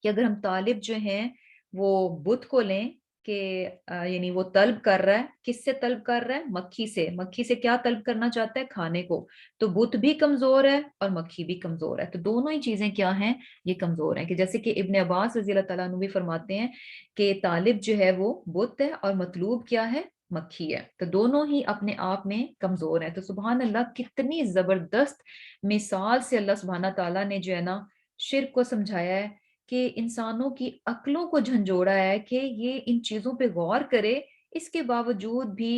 کہ اگر ہم طالب جو ہیں وہ بت کو لیں کہ یعنی وہ طلب کر رہا ہے، کس سے طلب کر رہا ہے، مکھی سے، مکھی سے کیا طلب کرنا چاہتا ہے، کھانے کو، تو بت بھی کمزور ہے اور مکھی بھی کمزور ہے، تو دونوں ہی چیزیں کیا ہیں، یہ کمزور ہیں۔ کہ جیسے کہ ابن عباس رضی اللہ تعالیٰ عنہ بھی فرماتے ہیں کہ طالب جو ہے وہ بت ہے اور مطلوب کیا ہے، مکھی ہے، تو دونوں ہی اپنے آپ میں کمزور ہیں۔ تو سبحان اللہ، کتنی زبردست مثال سے اللہ سبحانہ تعالیٰ نے جو ہے نا شرک کو سمجھایا ہے، کہ انسانوں کی عقلوں کو جھنجھوڑا ہے کہ یہ ان چیزوں پہ غور کرے، اس کے باوجود بھی،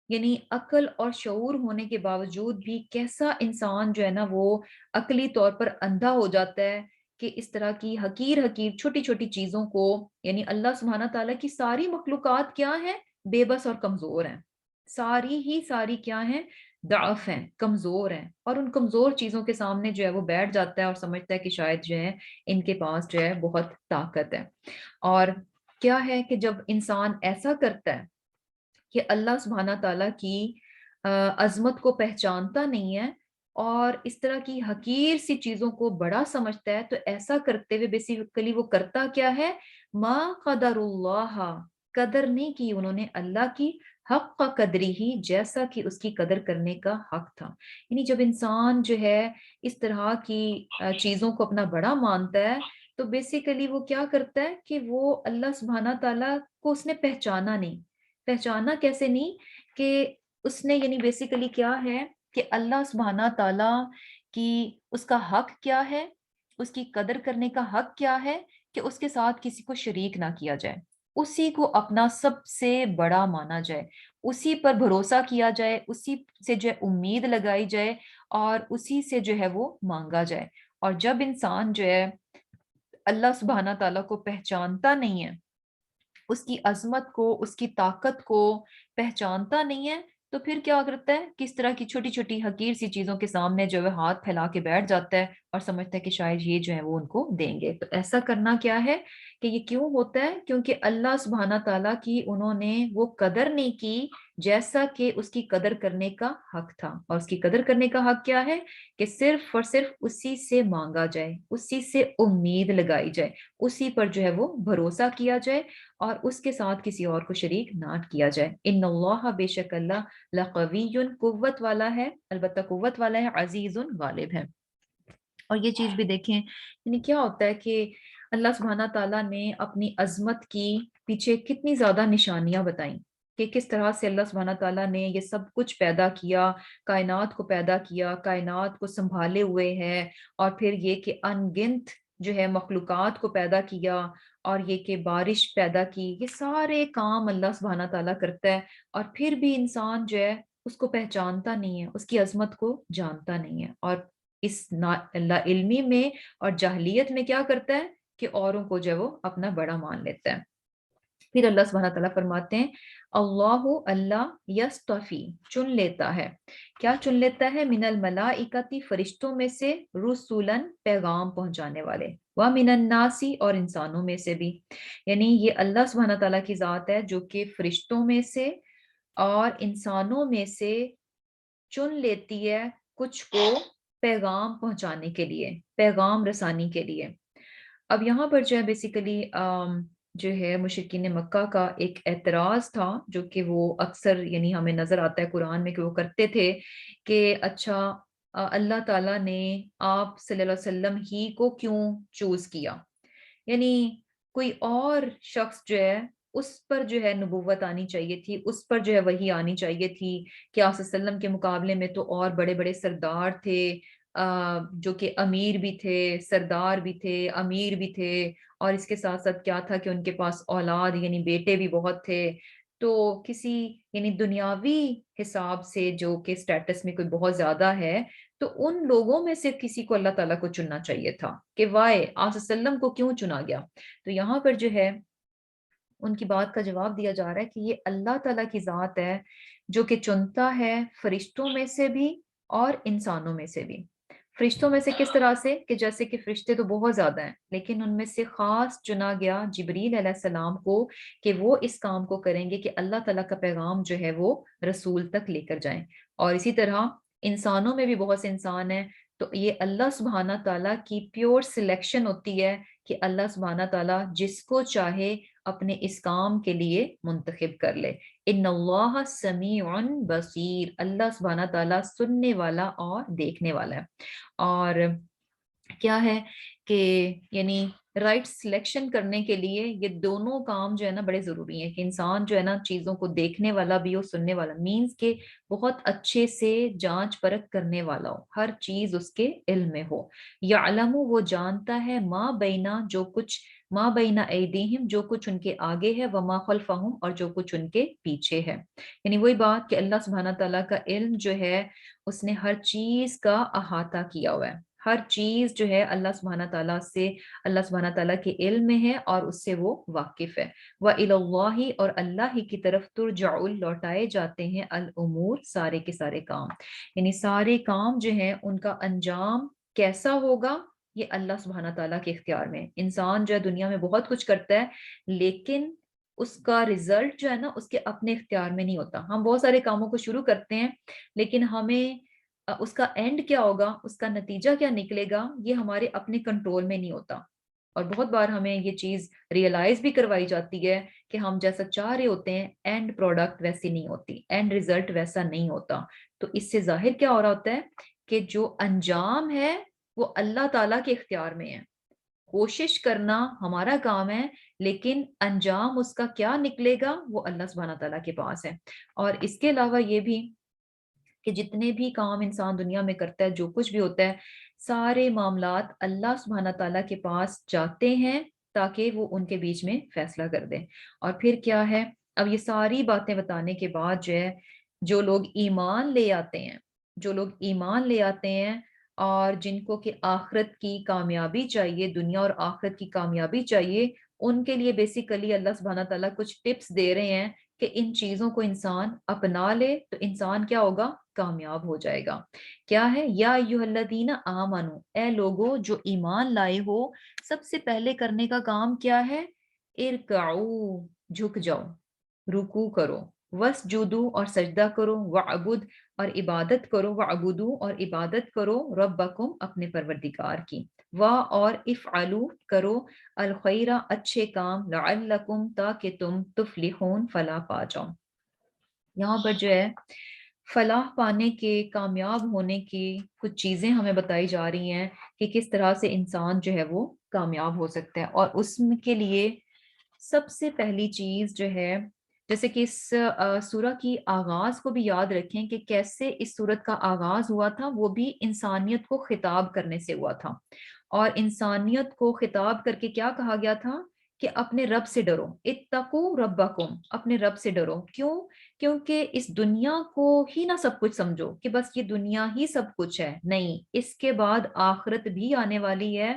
یعنی عقل اور شعور ہونے کے باوجود بھی کیسا انسان جو ہے نا وہ عقلی طور پر اندھا ہو جاتا ہے، کہ اس طرح کی حقیر حقیر چھوٹی چھوٹی چیزوں کو، یعنی اللہ سبحانہ تعالیٰ کی ساری مخلوقات کیا ہیں، بے بس اور کمزور ہیں، ساری ہی ساری کیا ہیں، ضعف ہیں، کمزور ہیں، اور ان کمزور چیزوں کے سامنے جو ہے وہ بیٹھ جاتا ہے اور سمجھتا ہے کہ شاید جو ہے ان کے پاس جو ہے بہت طاقت ہے۔ اور کیا ہے کہ جب انسان ایسا کرتا ہے کہ اللہ سبحانہ تعالیٰ کی عظمت کو پہچانتا نہیں ہے اور اس طرح کی حقیر سی چیزوں کو بڑا سمجھتا ہے، تو ایسا کرتے ہوئے بیسیکلی وہ کرتا کیا ہے، ما قدر اللہ، قدر نہیں کی انہوں نے اللہ کی، حق کا قدری ہی، جیسا کہ اس کی قدر کرنے کا حق تھا۔ یعنی جب انسان جو ہے اس طرح کی چیزوں کو اپنا بڑا مانتا ہے، تو بیسیکلی وہ کیا کرتا ہے کہ وہ اللہ سبحانہ تعالیٰ کو اس نے پہچانا نہیں۔ پہچانا کیسے نہیں، کہ اس نے یعنی بیسیکلی کیا ہے کہ اللہ سبحانہ تعالیٰ کی، اس کا حق کیا ہے، اس کی قدر کرنے کا حق کیا ہے، کہ اس کے ساتھ کسی کو شریک نہ کیا جائے، اسی کو اپنا سب سے بڑا مانا جائے، اسی پر بھروسہ کیا جائے، اسی سے جو ہے امید لگائی جائے، اور اسی سے جو ہے وہ مانگا جائے۔ اور جب انسان جو ہے اللہ سبحانہ تعالیٰ کو پہچانتا نہیں ہے، اس کی عظمت کو، اس کی طاقت کو پہچانتا نہیں ہے، تو پھر کیا کرتا ہے، کس طرح کی چھوٹی چھوٹی حقیر سی چیزوں کے سامنے جو ہے ہاتھ پھیلا کے بیٹھ جاتا ہے اور سمجھتا ہے کہ شاید یہ جو ہے وہ ان کو دیں گے۔ تو ایسا کرنا کیا ہے کہ یہ کیوں ہوتا ہے، کیونکہ اللہ سبحانہ تعالیٰ کی انہوں نے وہ قدر نہیں کی جیسا کہ اس کی قدر کرنے کا حق تھا۔ اور اس کی قدر کرنے کا حق کیا ہے، کہ صرف اور صرف اسی سے مانگا جائے، اسی سے امید لگائی جائے، اسی پر جو ہے وہ بھروسہ کیا جائے، اور اس کے ساتھ کسی اور کو شریک نہ کیا جائے۔ ان اللہ، بے شک اللہ، لقوی، قوت والا ہے، البتہ قوت والا ہے، عزیز، غالب ہے۔ اور یہ چیز بھی دیکھیں، یعنی کیا ہوتا ہے کہ اللہ سبحانہ تعالیٰ نے اپنی عظمت کی پیچھے کتنی زیادہ نشانیاں بتائیں، کہ کس طرح سے اللہ سبحانہ تعالیٰ نے یہ سب کچھ پیدا کیا، کائنات کو پیدا کیا، کائنات کو سنبھالے ہوئے ہے، اور پھر یہ کہ ان گنت جو ہے مخلوقات کو پیدا کیا، اور یہ کہ بارش پیدا کی، یہ سارے کام اللہ سبحانہ تعالیٰ کرتا ہے، اور پھر بھی انسان جو ہے اس کو پہچانتا نہیں ہے، اس کی عظمت کو جانتا نہیں ہے، اور اس لا علمی میں اور جاہلیت میں کیا کرتا ہے کہ اوروں کو جو ہے وہ اپنا بڑا مان لیتا ہے۔ پھر اللہ سبحانہ تعالیٰ فرماتے ہیں، اللہ، اللہ یستفی، چن لیتا ہے، کیا چن لیتا ہے، من الملائکتی، فرشتوں میں سے، رسولن، پیغام پہنچانے والے، ومن الناسی، اور انسانوں میں سے بھی۔ یعنی یہ اللہ سبحانہ تعالیٰ کی ذات ہے جو کہ فرشتوں میں سے اور انسانوں میں سے چن لیتی ہے کچھ کو پیغام پہنچانے کے لیے، پیغام رسانی کے لیے۔ اب یہاں پر جو ہے بیسیکلی جو ہے مشرکین مکہ کا ایک اعتراض تھا، جو کہ وہ اکثر یعنی ہمیں نظر آتا ہے قرآن میں کہ وہ کرتے تھے، کہ اچھا اللہ تعالیٰ نے آپ صلی اللہ علیہ وسلم ہی کو کیوں چوز کیا، یعنی کوئی اور شخص جو ہے اس پر جو ہے نبوت آنی چاہیے تھی، اس پر جو ہے وحی آنی چاہیے تھی، کہ آپ صلی اللہ علیہ وسلم کے مقابلے میں تو اور بڑے بڑے سردار تھے، جو کہ امیر بھی تھے، سردار بھی تھے، امیر بھی تھے، اور اس کے ساتھ ساتھ کیا تھا کہ ان کے پاس اولاد یعنی بیٹے بھی بہت تھے، تو کسی یعنی دنیاوی حساب سے جو کہ اسٹیٹس میں کوئی بہت زیادہ ہے، تو ان لوگوں میں سے کسی کو اللہ تعالیٰ کو چننا چاہیے تھا کہ وائے آپ صلی اللہ علیہ وسلم کو کیوں چنا گیا؟ تو یہاں پر جو ہے ان کی بات کا جواب دیا جا رہا ہے کہ یہ اللہ تعالیٰ کی ذات ہے جو کہ چنتا ہے فرشتوں میں سے بھی اور انسانوں میں سے بھی۔ فرشتوں میں سے کس طرح سے کہ جیسے کہ فرشتے تو بہت زیادہ ہیں، لیکن ان میں سے خاص چنا گیا جبریل علیہ السلام کو کہ وہ اس کام کو کریں گے کہ اللہ تعالیٰ کا پیغام جو ہے وہ رسول تک لے کر جائیں۔ اور اسی طرح انسانوں میں بھی بہت سے انسان ہیں، تو یہ اللہ سبحانہ تعالیٰ کی پیور سلیکشن ہوتی ہے کہ اللہ سبحانہ تعالیٰ جس کو چاہے اپنے اس کام کے لیے منتخب کر لے۔ ان اللہ سمیع بصیر، اللہ سبحانہ تعالیٰ سننے والا اور دیکھنے والا ہے۔ اور کیا ہے کہ یعنی رائٹ سلیکشن کرنے کے لیے یہ دونوں کام جو ہے نا بڑے ضروری ہیں کہ انسان جو ہے نا چیزوں کو دیکھنے والا بھی ہو، سننے والا، مینز کہ بہت اچھے سے جانچ پرکھ کرنے والا ہو، ہر چیز اس کے علم میں ہو۔ یعلم، وہ جانتا ہے، ما بینا، جو کچھ، ما بینا ایدیہم، جو کچھ ان کے آگے ہے، وما خلفہم، اور جو کچھ ان کے پیچھے ہے۔ یعنی وہی بات کہ اللہ سبحانہ تعالیٰ کا علم جو ہے اس نے ہر چیز کا احاطہ کیا ہوا ہے، ہر چیز جو ہے اللہ سبحانہ تعالیٰ سے، اللہ سبحانہ تعالیٰ کے علم میں ہے اور اس سے وہ واقف ہے۔ وَإِلَى اللَّهِ، اور اللہ ہی کی طرف ترجع، لوٹائے جاتے ہیں، الامور، سارے کے سارے کام، یعنی سارے کام جو ہیں ان کا انجام کیسا ہوگا یہ اللہ سبحانہ تعالیٰ کے اختیار میں ہے۔ انسان جو ہے دنیا میں بہت کچھ کرتا ہے لیکن اس کا رزلٹ جو ہے نا اس کے اپنے اختیار میں نہیں ہوتا۔ ہم بہت سارے کاموں کو شروع کرتے ہیں لیکن ہمیں اس کا اینڈ کیا ہوگا، اس کا نتیجہ کیا نکلے گا، یہ ہمارے اپنے کنٹرول میں نہیں ہوتا۔ اور بہت بار ہمیں یہ چیز ریئلائز بھی کروائی جاتی ہے کہ ہم جیسا چاہ رہے ہوتے ہیں اینڈ پروڈکٹ ویسی نہیں ہوتی، اینڈ ریزلٹ ویسا نہیں ہوتا۔ تو اس سے ظاہر کیا ہو رہا ہوتا ہے کہ جو انجام ہے وہ اللہ تعالیٰ کے اختیار میں ہے۔ کوشش کرنا ہمارا کام ہے لیکن انجام اس کا کیا نکلے گا وہ اللہ سبحانہ تعالیٰ کے پاس ہے۔ اور اس کے علاوہ یہ بھی کہ جتنے بھی کام انسان دنیا میں کرتا ہے، جو کچھ بھی ہوتا ہے، سارے معاملات اللہ سبحانہ تعالیٰ کے پاس جاتے ہیں تاکہ وہ ان کے بیچ میں فیصلہ کر دیں۔ اور پھر کیا ہے، اب یہ ساری باتیں بتانے کے بعد جو ہے جو لوگ ایمان لے آتے ہیں، جو لوگ ایمان لے آتے ہیں اور جن کو کہ آخرت کی کامیابی چاہیے، دنیا اور آخرت کی کامیابی چاہیے، ان کے لیے بیسیکلی اللہ سبحانہ تعالیٰ کچھ ٹپس دے رہے ہیں کہ ان چیزوں کو انسان اپنا لے تو انسان کیا ہوگا، کامیاب ہو جائے گا۔ کیا ہے، یا ایھا الذین آمنو، اے لوگو جو ایمان لائے ہو، سب سے پہلے کرنے کا کام کیا ہے، ارکعو، جھک جاؤ، رکوع کرو، وسجدو، اور سجدہ کرو، وعبد، اور عبادت کرو، وعبدو، اور عبادت کرو، ربکم، اپنے پروردگار کی، اور افعلو، کرو، الخیرہ، اچھے کام، لعلکم، تاکہ تم تفلحون، فلاح پا جاؤ۔ یہاں پر جو ہے فلاح پانے کے، کامیاب ہونے کی کچھ چیزیں ہمیں بتائی جا رہی ہیں کہ کس طرح سے انسان جو ہے وہ کامیاب ہو سکتا ہے۔ اور اس کے لیے سب سے پہلی چیز جو ہے، جیسے کہ اس سورہ کی آغاز کو بھی یاد رکھیں کہ کیسے اس سورت کا آغاز ہوا تھا، وہ بھی انسانیت کو خطاب کرنے سے ہوا تھا۔ اور انسانیت کو خطاب کر کے کیا کہا گیا تھا کہ اپنے رب سے ڈرو، اتقو ربکم، اپنے رب سے ڈرو۔ کیوں؟ کیونکہ اس دنیا کو ہی نہ سب کچھ سمجھو کہ بس یہ دنیا ہی سب کچھ ہے، نہیں، اس کے بعد آخرت بھی آنے والی ہے۔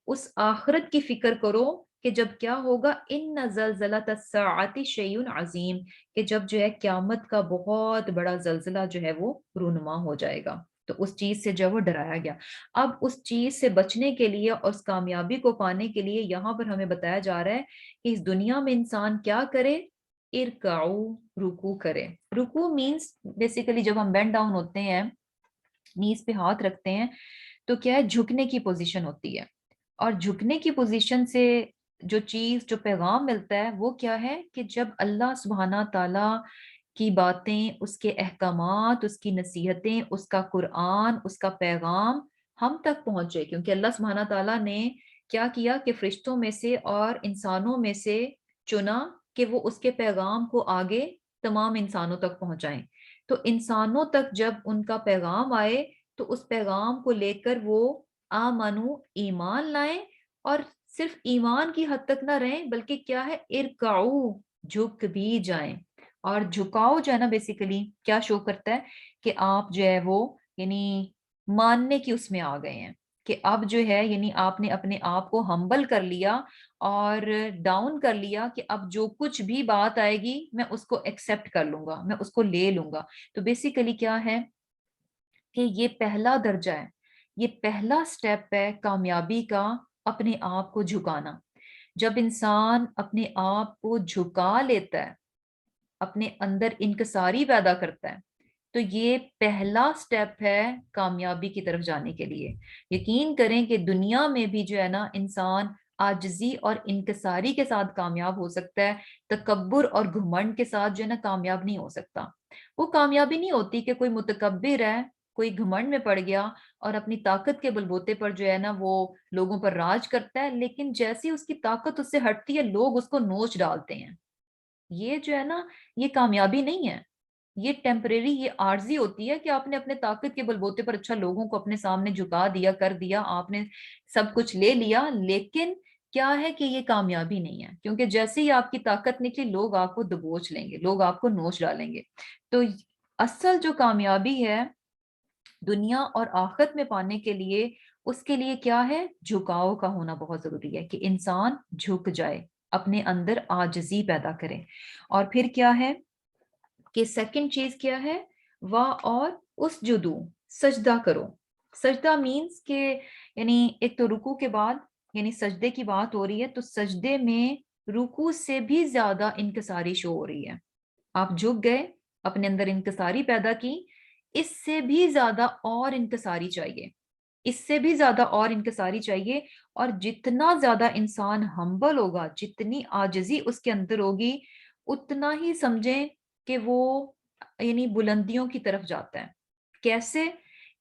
اس آخرت کی فکر کرو کہ جب کیا ہوگا، ان زلزلۃ الساعۃ شیء عظیم، کہ جب جو ہے قیامت کا بہت بڑا زلزلہ جو ہے وہ رونما ہو جائے گا۔ تو اس چیز سے جو وہ ڈرایا گیا۔ اب اس چیز سے بچنے کے لیے اور اس کامیابی کو پانے کے لیے یہاں پر ہمیں بتایا جا رہا ہے کہ اس دنیا میں انسان کیا کرے، ارکعو، رکوع کرے۔ رکوع مینس بیسیکلی جب ہم بینڈ ڈاؤن ہوتے ہیں، نیز پہ ہاتھ رکھتے ہیں، تو کیا ہے، جھکنے کی پوزیشن ہوتی ہے۔ اور جھکنے کی پوزیشن سے جو چیز، جو پیغام ملتا ہے وہ کیا ہے کہ جب اللہ سبحانہ تعالیٰ کی باتیں، اس کے احکامات، اس کی نصیحتیں، اس کا قرآن، اس کا پیغام ہم تک پہنچے، کیونکہ اللہ سبحانہ تعالیٰ نے کیا کیا کہ فرشتوں میں سے اور انسانوں میں سے چنا کہ وہ اس کے پیغام کو آگے تمام انسانوں تک پہنچائیں۔ تو انسانوں تک جب ان کا پیغام آئے تو اس پیغام کو لے کر وہ آمنو، ایمان لائیں، اور صرف ایمان کی حد تک نہ رہیں بلکہ کیا ہے، ارکعو، جھک بھی جائیں۔ اور جھکاؤ جو ہے نا بیسیکلی کیا شو کرتا ہے کہ آپ جو ہے وہ یعنی ماننے کی اس میں آ گئے ہیں کہ اب جو ہے یعنی آپ نے اپنے آپ کو ہمبل کر لیا اور ڈاؤن کر لیا کہ اب جو کچھ بھی بات آئے گی میں اس کو ایکسپٹ کر لوں گا، میں اس کو لے لوں گا۔ تو بیسیکلی کیا ہے کہ یہ پہلا درجہ ہے، یہ پہلا سٹیپ ہے کامیابی کا، اپنے آپ کو جھکانا۔ جب انسان اپنے آپ کو جھکا لیتا ہے، اپنے اندر انکساری پیدا کرتا ہے، تو یہ پہلا سٹیپ ہے کامیابی کی طرف جانے کے لیے۔ یقین کریں کہ دنیا میں بھی جو ہے نا انسان عاجزی اور انکساری کے ساتھ کامیاب ہو سکتا ہے، تکبر اور گھمنڈ کے ساتھ جو ہے نا کامیاب نہیں ہو سکتا۔ وہ کامیابی نہیں ہوتی کہ کوئی متکبر ہے، کوئی گھمنڈ میں پڑ گیا اور اپنی طاقت کے بلبوتے پر جو ہے نا وہ لوگوں پر راج کرتا ہے، لیکن جیسی اس کی طاقت اس سے ہٹتی ہے لوگ اس کو نوچ ڈالتے ہیں۔ یہ جو ہے نا یہ کامیابی نہیں ہے، یہ ٹیمپریری، یہ عارضی ہوتی ہے کہ آپ نے اپنے طاقت کے بلبوتے پر اچھا لوگوں کو اپنے سامنے جھکا دیا، کر دیا، آپ نے سب کچھ لے لیا، لیکن کیا ہے کہ یہ کامیابی نہیں ہے، کیونکہ جیسے ہی آپ کی طاقت نکلی لوگ آپ کو دبوچ لیں گے، لوگ آپ کو نوچ ڈالیں گے۔ تو اصل جو کامیابی ہے دنیا اور آخرت میں پانے کے لیے، اس کے لیے کیا ہے؟ جھکاؤ کا ہونا بہت ضروری ہے کہ انسان جھک جائے، اپنے اندر عاجزی پیدا کرے۔ اور پھر کیا ہے کہ سیکنڈ چیز کیا ہے؟ واہ اور اس جدو، سجدہ کرو۔ سجدہ مینز کہ یعنی ایک تو رکوع کے بعد یعنی سجدے کی بات ہو رہی ہے، تو سجدے میں رکوع سے بھی زیادہ انکساری شو ہو رہی ہے۔ آپ جھک گئے، اپنے اندر انکساری پیدا کی، اس سے بھی زیادہ اور انکساری چاہیے، اس سے بھی زیادہ اور انکساری چاہیے۔ اور جتنا زیادہ انسان ہمبل ہوگا، جتنی عاجزی اس کے اندر ہوگی، اتنا ہی سمجھیں کہ وہ یعنی بلندیوں کی طرف جاتا ہے۔ کیسے؟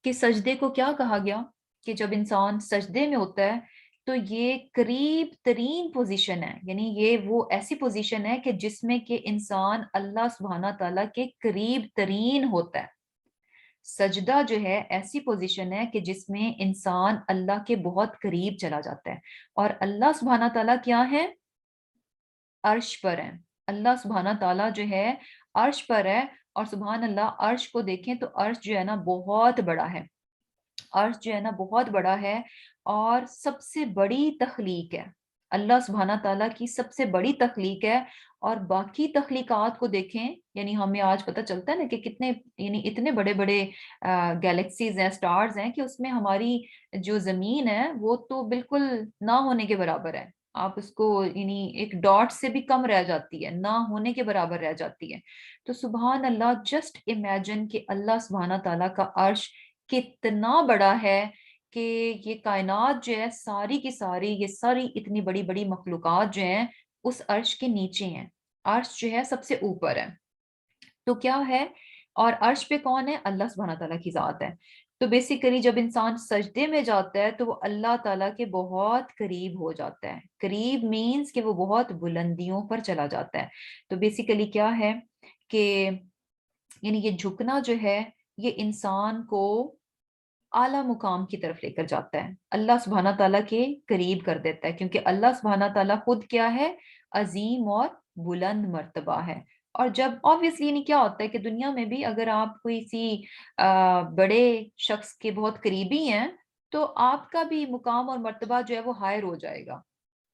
کہ سجدے کو کیا کہا گیا کہ جب انسان سجدے میں ہوتا ہے تو یہ قریب ترین پوزیشن ہے، یعنی یہ وہ ایسی پوزیشن ہے کہ جس میں کہ انسان اللہ سبحانہ تعالیٰ کے قریب ترین ہوتا ہے۔ سجدہ جو ہے ایسی پوزیشن ہے کہ جس میں انسان اللہ کے بہت قریب چلا جاتا ہے، اور اللہ سبحانہ تعالیٰ کیا ہے؟ عرش پر ہے۔ اللہ سبحانہ تعالیٰ جو ہے عرش پر ہے، اور سبحان اللہ عرش کو دیکھیں تو عرش جو ہے نا بہت بڑا ہے، عرش جو ہے نا بہت بڑا ہے اور سب سے بڑی تخلیق ہے، اللہ سبحانہ تعالیٰ کی سب سے بڑی تخلیق ہے۔ اور باقی تخلیقات کو دیکھیں، یعنی ہمیں آج پتہ چلتا ہے نا کہ کتنے یعنی اتنے بڑے بڑے گیلیکسیز ہیں، سٹارز ہیں، کہ اس میں ہماری جو زمین ہے وہ تو بالکل نہ ہونے کے برابر ہے۔ آپ اس کو یعنی ایک ڈاٹ سے بھی کم رہ جاتی ہے، نہ ہونے کے برابر رہ جاتی ہے۔ تو سبحان اللہ، جسٹ امیجن کہ اللہ سبحانہ تعالیٰ کا عرش کتنا بڑا ہے، کہ یہ کائنات جو ہے ساری کی ساری، یہ ساری اتنی بڑی بڑی مخلوقات جو ہیں اس عرش کے نیچے ہیں، عرش جو ہے سب سے اوپر ہے۔ تو کیا ہے؟ اور عرش پہ کون ہے؟ اللہ سبحانہ تعالیٰ کی ذات ہے۔ تو بیسیکلی جب انسان سجدے میں جاتا ہے تو وہ اللہ تعالیٰ کے بہت قریب ہو جاتا ہے۔ قریب مینز کہ وہ بہت بلندیوں پر چلا جاتا ہے۔ تو بیسیکلی کیا ہے کہ یعنی یہ جھکنا جو ہے یہ انسان کو اعلیٰ مقام کی طرف لے کر جاتا ہے، اللہ سبحانہ تعالیٰ کے قریب کر دیتا ہے، کیونکہ اللہ سبحانہ تعالیٰ خود کیا ہے؟ عظیم اور بلند مرتبہ ہے۔ اور جب obviously نہیں کیا ہوتا ہے کہ دنیا میں بھی اگر آپ کوئی سی بڑے شخص کے بہت قریبی ہیں تو آپ کا بھی مقام اور مرتبہ جو ہے وہ ہائر ہو جائے گا۔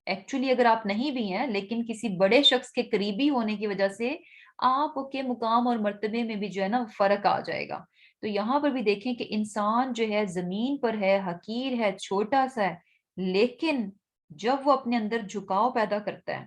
ایکچولی اگر آپ نہیں بھی ہیں لیکن کسی بڑے شخص کے قریبی ہونے کی وجہ سے آپ کے مقام اور مرتبے میں بھی جو ہے نا فرق آ جائے گا۔ تو یہاں پر بھی دیکھیں کہ انسان جو ہے زمین پر ہے، حقیر ہے، چھوٹا سا ہے، لیکن جب وہ اپنے اندر جھکاؤ پیدا کرتا ہے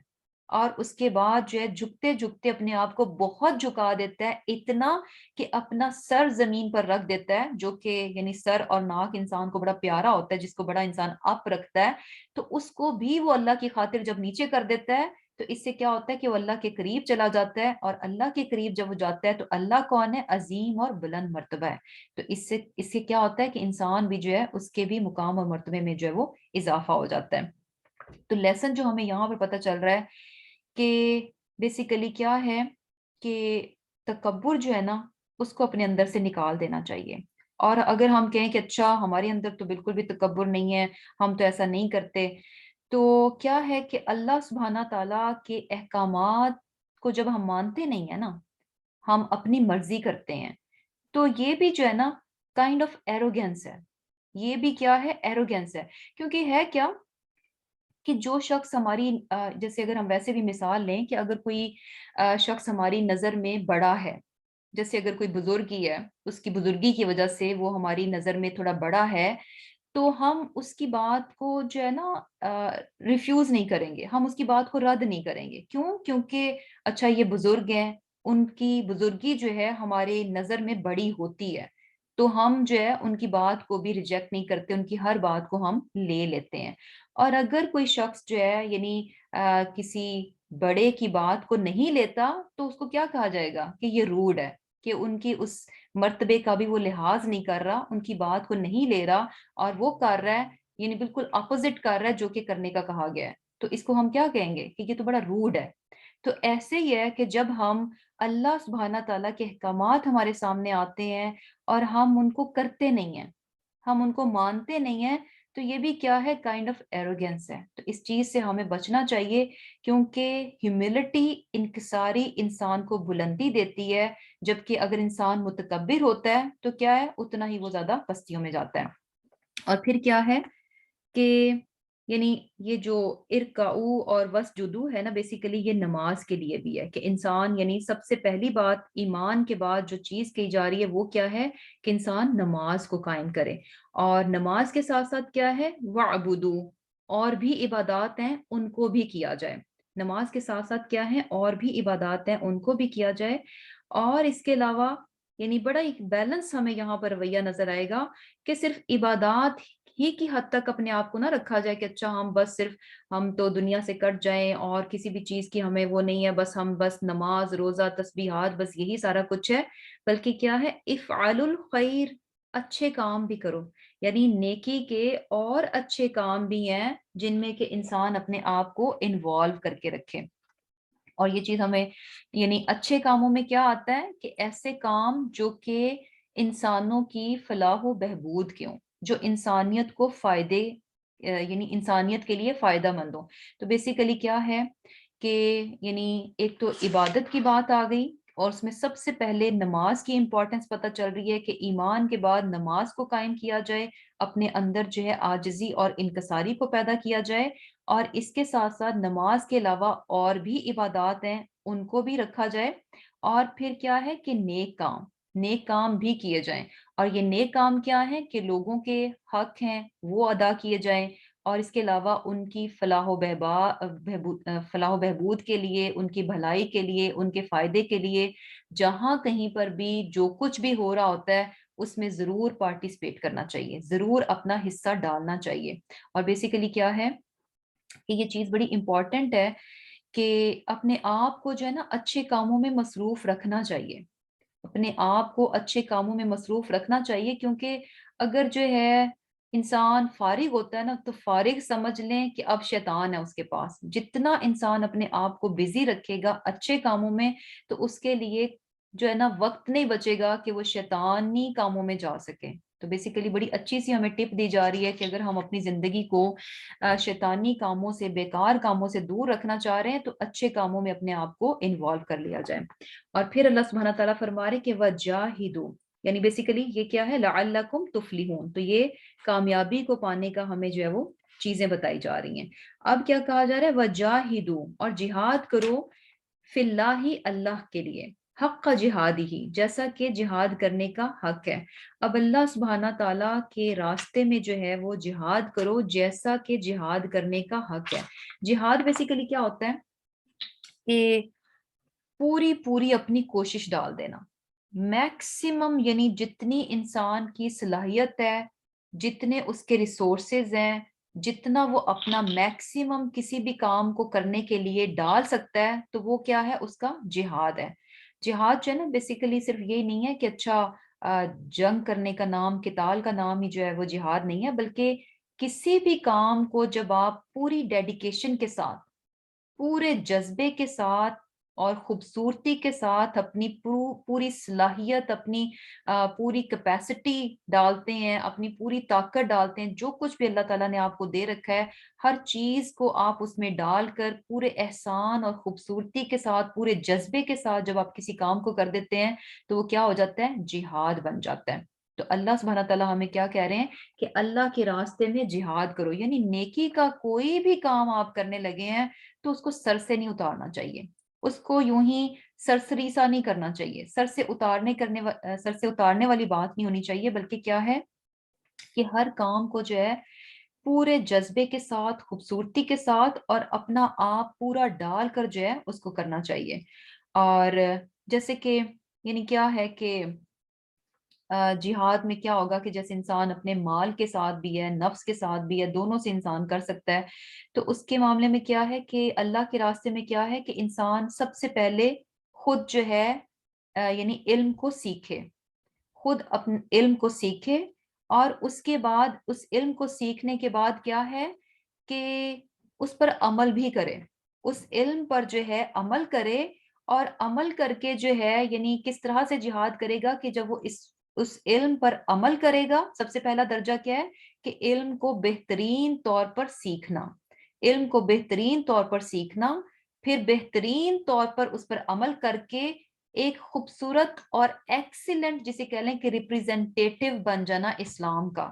اور اس کے بعد جو ہے جھکتے جھکتے اپنے آپ کو بہت جھکا دیتا ہے، اتنا کہ اپنا سر زمین پر رکھ دیتا ہے، جو کہ یعنی سر اور ناک انسان کو بڑا پیارا ہوتا ہے، جس کو بڑا انسان اپ رکھتا ہے، تو اس کو بھی وہ اللہ کی خاطر جب نیچے کر دیتا ہے تو اس سے کیا ہوتا ہے کہ وہ اللہ کے قریب چلا جاتا ہے، اور اللہ کے قریب جب وہ جاتا ہے تو اللہ کون ہے؟ عظیم اور بلند مرتبہ ہے۔ تو اس سے کیا ہوتا ہے کہ انسان بھی جو ہے اس کے بھی مقام اور مرتبے میں جو ہے وہ اضافہ ہو جاتا ہے۔ تو لیسن جو ہمیں یہاں پر پتہ چل رہا ہے کہ بیسیکلی کیا ہے کہ تکبر جو ہے نا اس کو اپنے اندر سے نکال دینا چاہیے۔ اور اگر ہم کہیں کہ اچھا ہمارے اندر تو بالکل بھی تکبر نہیں ہے، ہم تو ایسا نہیں کرتے، تو کیا ہے کہ اللہ سبحانہ تعالیٰ کے احکامات کو جب ہم مانتے نہیں ہیں نا، ہم اپنی مرضی کرتے ہیں، تو یہ بھی جو ہے نا کائنڈ آف ایروگینس ہے، یہ بھی کیا ہے، ایروگینس ہے. کیونکہ ہے کیا کہ جو شخص ہماری جیسے اگر ہم ویسے بھی مثال لیں کہ اگر کوئی شخص ہماری نظر میں بڑا ہے، جیسے اگر کوئی بزرگی ہے، اس کی بزرگی کی وجہ سے وہ ہماری نظر میں تھوڑا بڑا ہے، تو ہم اس کی بات کو جو ہے نا ریفیوز نہیں کریں گے، ہم اس کی بات کو رد نہیں کریں گے. کیوں؟ کیونکہ اچھا یہ بزرگ ہیں، ان کی بزرگی جو ہے ہمارے نظر میں بڑی ہوتی ہے، تو ہم جو ہے ان کی بات کو بھی ریجیکٹ نہیں کرتے، ان کی ہر بات کو ہم لے لیتے ہیں. اور اگر کوئی شخص جو ہے یعنی کسی بڑے کی بات کو نہیں لیتا، تو اس کو کیا کہا جائے گا کہ یہ روڈ ہے، کہ ان کی اس مرتبے کا بھی وہ لحاظ نہیں کر رہا، ان کی بات کو نہیں لے رہا، اور وہ کر رہا ہے یعنی بالکل اپوزٹ کر رہا ہے جو کہ کرنے کا کہا گیا ہے. تو اس کو ہم کیا کہیں گے کہ یہ تو بڑا روڈ ہے. تو ایسے ہی ہے کہ جب ہم اللہ سبحانہ تعالیٰ کے احکامات ہمارے سامنے آتے ہیں اور ہم ان کو کرتے نہیں ہیں، ہم ان کو مانتے نہیں ہیں، تو یہ بھی کیا ہے، کائنڈ آف ایروگینس ہے. تو اس چیز سے ہمیں بچنا چاہیے، کیونکہ ہیوملٹی انکساری انسان کو بلندی دیتی ہے، جبکہ اگر انسان متکبر ہوتا ہے تو کیا ہے، اتنا ہی وہ زیادہ پستیوں میں جاتا ہے. اور پھر کیا ہے کہ یعنی یہ جو ارکعو اور وسجدو ہے نا، بیسیکلی یہ نماز کے لیے بھی ہے کہ انسان یعنی سب سے پہلی بات ایمان کے بعد جو چیز کی جا رہی ہے وہ کیا ہے کہ انسان نماز کو قائم کرے. اور نماز کے ساتھ ساتھ کیا ہے، وعبدو، اور بھی عبادات ہیں ان کو بھی کیا جائے. نماز کے ساتھ ساتھ کیا ہے، اور بھی عبادات ہیں ان کو بھی کیا جائے. اور اس کے علاوہ یعنی بڑا ایک بیلنس ہمیں یہاں پر رویہ نظر آئے گا کہ صرف عبادات ہی کی حد تک اپنے آپ کو نہ رکھا جائے کہ اچھا ہم بس صرف ہم تو دنیا سے کٹ جائیں اور کسی بھی چیز کی ہمیں وہ نہیں ہے، بس ہم بس نماز روزہ تسبیحات بس یہی سارا کچھ ہے. بلکہ کیا ہے، افعال الخیر، اچھے کام بھی کرو. یعنی نیکی کے اور اچھے کام بھی ہیں جن میں کہ انسان اپنے آپ کو انوالو کر کے رکھے. اور یہ چیز ہمیں یعنی اچھے کاموں میں کیا آتا ہے کہ ایسے کام جو کہ انسانوں کی فلاح و بہبود کے ہوں، جو انسانیت کو فائدے یعنی انسانیت کے لیے فائدہ مند ہوں. تو بیسیکلی کیا ہے کہ یعنی ایک تو عبادت کی بات آ گئی، اور اس میں سب سے پہلے نماز کی امپورٹنس پتہ چل رہی ہے کہ ایمان کے بعد نماز کو قائم کیا جائے، اپنے اندر جو ہے عاجزی اور انکساری کو پیدا کیا جائے. اور اس کے ساتھ ساتھ نماز کے علاوہ اور بھی عبادات ہیں ان کو بھی رکھا جائے. اور پھر کیا ہے کہ نیک کام بھی کیے جائیں. اور یہ نیک کام کیا ہے کہ لوگوں کے حق ہیں وہ ادا کیے جائیں، اور اس کے علاوہ ان کی فلاح و بہبود کے لیے، ان کی بھلائی کے لیے، ان کے فائدے کے لیے جہاں کہیں پر بھی جو کچھ بھی ہو رہا ہوتا ہے اس میں ضرور پارٹیسپیٹ کرنا چاہیے، ضرور اپنا حصہ ڈالنا چاہیے. اور بیسیکلی کیا ہے کہ یہ چیز بڑی امپورٹنٹ ہے کہ اپنے آپ کو جو ہے نا اچھے کاموں میں مصروف رکھنا چاہیے، اپنے آپ کو اچھے کاموں میں مصروف رکھنا چاہیے. کیونکہ اگر جو ہے انسان فارغ ہوتا ہے نا، تو فارغ سمجھ لیں کہ اب شیطان ہے اس کے پاس. جتنا انسان اپنے آپ کو بزی رکھے گا اچھے کاموں میں، تو اس کے لیے جو ہے نا وقت نہیں بچے گا کہ وہ شیطانی کاموں میں جا سکے. تو بیسیکلی بڑی اچھی سی ہمیں ٹپ دی جا رہی ہے کہ اگر ہم اپنی زندگی کو شیطانی کاموں سے، بیکار کاموں سے دور رکھنا چاہ رہے ہیں، تو اچھے کاموں میں اپنے آپ کو انوالو کر لیا جائے. اور پھر اللہ سبحانہ تعالیٰ فرما رہے کہ وَجَاهِدُوا، یعنی بیسیکلی یہ کیا ہے، لَعَلَّكُمْ تُفْلِحُونَ. تو یہ کامیابی کو پانے کا ہمیں جو ہے وہ چیزیں بتائی جا رہی ہیں. اب کیا کہا جا رہا ہے، وَجَاهِدُوا، اور جہاد کرو، فی اللہ، اللہ کے لیے، حق جہاد ہی، جیسا کہ جہاد کرنے کا حق ہے. اب اللہ سبحانہ تعالیٰ کے راستے میں جو ہے وہ جہاد کرو جیسا کہ جہاد کرنے کا حق ہے. جہاد بیسیکلی کیا ہوتا ہے کہ پوری اپنی کوشش ڈال دینا، میکسیمم یعنی جتنی انسان کی صلاحیت ہے، جتنے اس کے ریسورسز ہیں، جتنا وہ اپنا میکسیمم کسی بھی کام کو کرنے کے لیے ڈال سکتا ہے، تو وہ کیا ہے، اس کا جہاد ہے. جہاد جو ہے نا بیسیکلی صرف یہی نہیں ہے کہ اچھا جنگ کرنے کا نام، قتال کا نام ہی جو ہے وہ جہاد نہیں ہے، بلکہ کسی بھی کام کو جب آپ پوری ڈیڈیکیشن کے ساتھ، پورے جذبے کے ساتھ اور خوبصورتی کے ساتھ اپنی پوری صلاحیت، اپنی پوری کیپیسٹی ڈالتے ہیں، اپنی پوری طاقت ڈالتے ہیں، جو کچھ بھی اللہ تعالیٰ نے آپ کو دے رکھا ہے ہر چیز کو آپ اس میں ڈال کر پورے احسان اور خوبصورتی کے ساتھ، پورے جذبے کے ساتھ جب آپ کسی کام کو کر دیتے ہیں تو وہ کیا ہو جاتا ہے؟ جہاد بن جاتا ہے۔ تو اللہ سبحانہ تعالیٰ ہمیں کیا کہہ رہے ہیں کہ اللہ کے راستے میں جہاد کرو، یعنی نیکی کا کوئی بھی کام آپ کرنے لگے ہیں تو اس کو سر سے نہیں اتارنا چاہیے، اس کو یوں ہی سرسری سا نہیں کرنا چاہیے، سر سے اتارنے والی بات نہیں ہونی چاہیے، بلکہ کیا ہے کہ ہر کام کو جو ہے پورے جذبے کے ساتھ، خوبصورتی کے ساتھ اور اپنا آپ پورا ڈال کر جو ہے اس کو کرنا چاہیے۔ اور جیسے کہ یعنی کیا ہے کہ جہاد میں کیا ہوگا کہ جیسے انسان اپنے مال کے ساتھ بھی ہے، نفس کے ساتھ بھی ہے، دونوں سے انسان کر سکتا ہے۔ تو اس کے معاملے میں کیا ہے کہ اللہ کے راستے میں کیا ہے کہ انسان سب سے پہلے خود جو ہے یعنی علم کو سیکھے، خود اپنے علم کو سیکھے، اور اس کے بعد اس علم کو سیکھنے کے بعد کیا ہے کہ اس پر عمل بھی کرے، اس علم پر جو ہے عمل کرے، اور عمل کر کے جو ہے یعنی کس طرح سے جہاد کرے گا کہ جب وہ اس علم پر عمل کرے گا، سب سے پہلا درجہ کیا ہے کہ علم کو بہترین طور پر سیکھنا، علم کو بہترین طور پر سیکھنا، پھر بہترین طور پر اس پر عمل کر کے ایک خوبصورت اور ایکسیلنٹ جسے کہہ لیں کہ ریپریزنٹیٹیو بن جانا اسلام کا،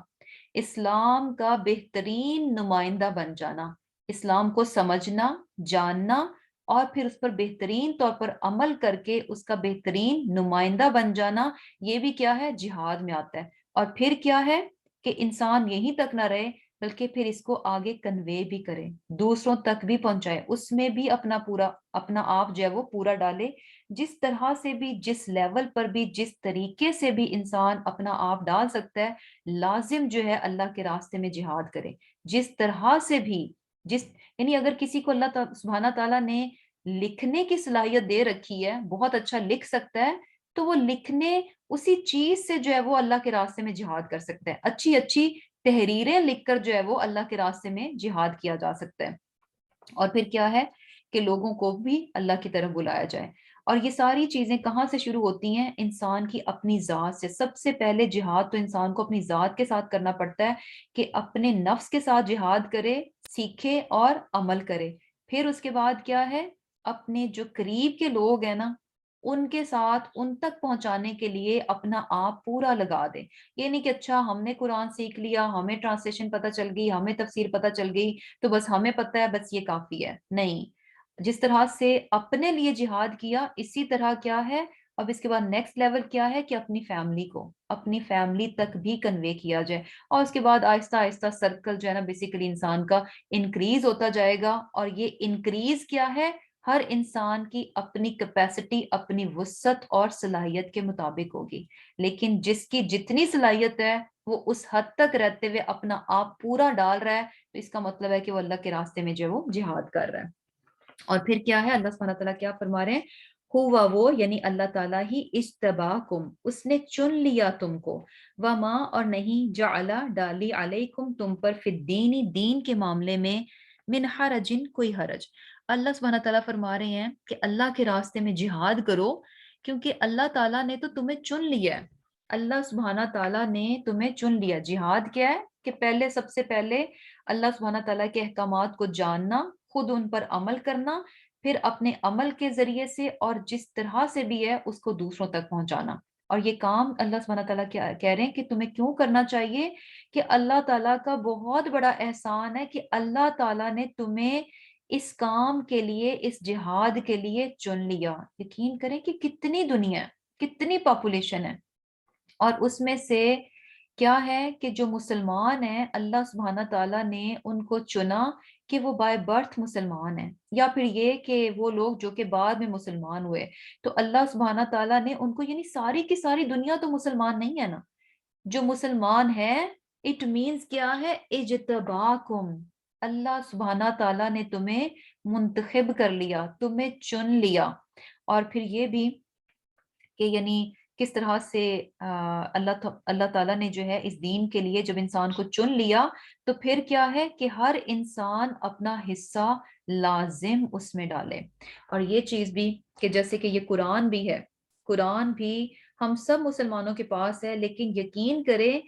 اسلام کا بہترین نمائندہ بن جانا، اسلام کو سمجھنا، جاننا، اور پھر اس پر بہترین طور پر عمل کر کے اس کا بہترین نمائندہ بن جانا، یہ بھی کیا ہے؟ جہاد میں آتا ہے۔ اور پھر کیا ہے کہ انسان یہیں تک نہ رہے بلکہ پھر اس کو آگے کنوے بھی کرے، دوسروں تک بھی پہنچائے، اس میں بھی اپنا آپ جو ہے وہ پورا ڈالے، جس طرح سے بھی، جس لیول پر بھی، جس طریقے سے بھی انسان اپنا آپ ڈال سکتا ہے، لازم جو ہے اللہ کے راستے میں جہاد کرے، جس طرح سے بھی، یعنی اگر کسی کو اللہ سبحانہ تعالیٰ نے لکھنے کی صلاحیت دے رکھی ہے، بہت اچھا لکھ سکتا ہے، تو وہ لکھنے اسی چیز سے جو ہے وہ اللہ کے راستے میں جہاد کر سکتا ہے، اچھی اچھی تحریریں لکھ کر جو ہے وہ اللہ کے راستے میں جہاد کیا جا سکتا ہے۔ اور پھر کیا ہے کہ لوگوں کو بھی اللہ کی طرف بلایا جائے۔ اور یہ ساری چیزیں کہاں سے شروع ہوتی ہیں؟ انسان کی اپنی ذات سے۔ سب سے پہلے جہاد تو انسان کو اپنی ذات کے ساتھ کرنا پڑتا ہے کہ اپنے نفس کے ساتھ جہاد کرے، سیکھے اور عمل کرے۔ پھر اس کے بعد کیا ہے؟ اپنے جو قریب کے لوگ ہیں نا، ان کے ساتھ ان تک پہنچانے کے لیے اپنا آپ پورا لگا دے۔ یہ نہیں کہ اچھا ہم نے قرآن سیکھ لیا، ہمیں ٹرانسلیشن پتہ چل گئی، ہمیں تفسیر پتہ چل گئی تو بس ہمیں پتہ ہے، بس یہ کافی ہے، نہیں۔ جس طرح سے اپنے لیے جہاد کیا، اسی طرح کیا ہے اب اس کے بعد نیکسٹ لیول کیا ہے کہ اپنی فیملی کو، اپنی فیملی تک بھی کنوے کیا جائے، اور اس کے بعد آہستہ آہستہ سرکل جو ہے نا بیسیکلی انسان کا انکریز ہوتا جائے گا۔ اور یہ انکریز کیا ہے؟ ہر انسان کی اپنی کیپیسٹی، اپنی وسعت اور صلاحیت کے مطابق ہوگی، لیکن جس کی جتنی صلاحیت ہے وہ اس حد تک رہتے ہوئے اپنا آپ پورا ڈال رہا ہے، تو اس کا مطلب ہے کہ وہ اللہ کے راستے میں جو ہے وہ جہاد کر رہا ہے۔ اور پھر کیا ہے؟ اللہ سبحانہ تعالیٰ کیا فرما رہے ہیں؟ ہوا وہ یعنی اللہ تعالیٰ ہی اجتباکم، اس نے چن لیا تم کو، وما اور نہیں جعلا ڈالی علیکم تم پر، فی الدین دین کے معاملے میں، من حرجن کوئی حرج۔ اللہ سبحانہ تعالیٰ فرما رہے ہیں کہ اللہ کے راستے میں جہاد کرو، کیونکہ اللہ تعالیٰ نے تو تمہیں چن لیا ہے، اللہ سبحانہ تعالیٰ نے تمہیں چن لیا۔ جہاد کیا ہے کہ پہلے، سب سے پہلے اللہ سبحانہ تعالیٰ کے احکامات کو جاننا، خود ان پر عمل کرنا، پھر اپنے عمل کے ذریعے سے اور جس طرح سے بھی ہے اس کو دوسروں تک پہنچانا۔ اور یہ کام اللہ سبحانہ تعالیٰ کہہ رہے ہیں کہ تمہیں کیوں کرنا چاہیے؟ کہ اللہ تعالیٰ کا بہت بڑا احسان ہے کہ اللہ تعالیٰ نے تمہیں اس کام کے لیے، اس جہاد کے لیے چن لیا۔ یقین کریں کہ کتنی دنیا ہے، کتنی پاپولیشن ہے، اور اس میں سے کیا ہے کہ جو مسلمان ہیں اللہ سبحانہ تعالیٰ نے ان کو چنا کہ وہ بائی برتھ مسلمان ہیں، یا پھر یہ کہ وہ لوگ جو کہ بعد میں مسلمان ہوئے، تو اللہ سبحانہ تعالیٰ نے ان کو، یعنی ساری کی ساری دنیا تو مسلمان نہیں ہے نا، جو مسلمان ہے اٹ مینز کیا ہے؟ اجتباکم، اللہ سبحانہ تعالیٰ نے تمہیں منتخب کر لیا، تمہیں چن لیا۔ اور پھر یہ بھی کہ یعنی کس طرح سے اللہ تعالیٰ نے جو ہے اس دین کے لیے جب انسان کو چن لیا تو پھر کیا ہے کہ ہر انسان اپنا حصہ لازم اس میں ڈالے. اور یہ چیز بھی کہ جیسے کہ یہ قرآن بھی ہے، قرآن بھی ہم سب مسلمانوں کے پاس ہے، لیکن یقین کریں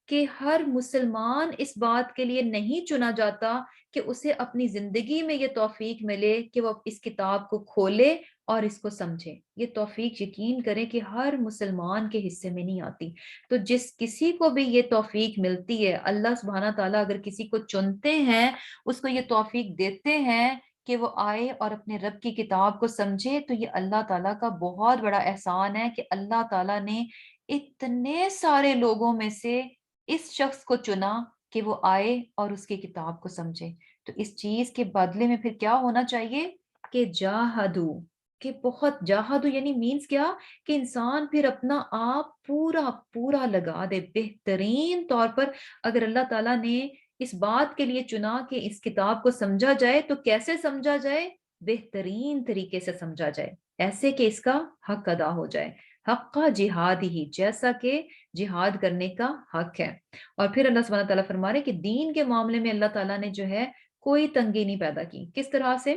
کہ ہر مسلمان اس بات کے لیے نہیں چنا جاتا کہ اسے اپنی زندگی میں یہ توفیق ملے کہ وہ اس کتاب کو کھولے اور اس کو سمجھے. یہ توفیق یقین کریں کہ ہر مسلمان کے حصے میں نہیں آتی. تو جس کسی کو بھی یہ توفیق ملتی ہے، اللہ سبحانہ تعالیٰ اگر کسی کو چنتے ہیں، اس کو یہ توفیق دیتے ہیں کہ وہ آئے اور اپنے رب کی کتاب کو سمجھے، تو یہ اللہ تعالیٰ کا بہت بڑا احسان ہے کہ اللہ تعالیٰ نے اتنے سارے لوگوں میں سے اس شخص کو چنا کہ وہ آئے اور اس کی کتاب کو سمجھے. تو اس چیز کے بدلے میں پھر کیا ہونا چاہیے کہ جاہدو، کہ بہت جاہدو یعنی مینز کیا کہ انسان پھر اپنا آپ پورا پورا لگا دے بہترین طور پر. اگر اللہ تعالیٰ نے اس بات کے لیے چنا کہ اس کتاب کو سمجھا جائے تو کیسے سمجھا جائے؟ بہترین طریقے سے سمجھا جائے، ایسے کہ اس کا حق ادا ہو جائے. حق کا جہاد ہی، جیسا کہ جہاد کرنے کا حق ہے. اور پھر اللہ سبحانہ تعالیٰ فرما رہے کہ دین کے معاملے میں اللہ تعالیٰ نے جو ہے کوئی تنگی نہیں پیدا کی. کس طرح سے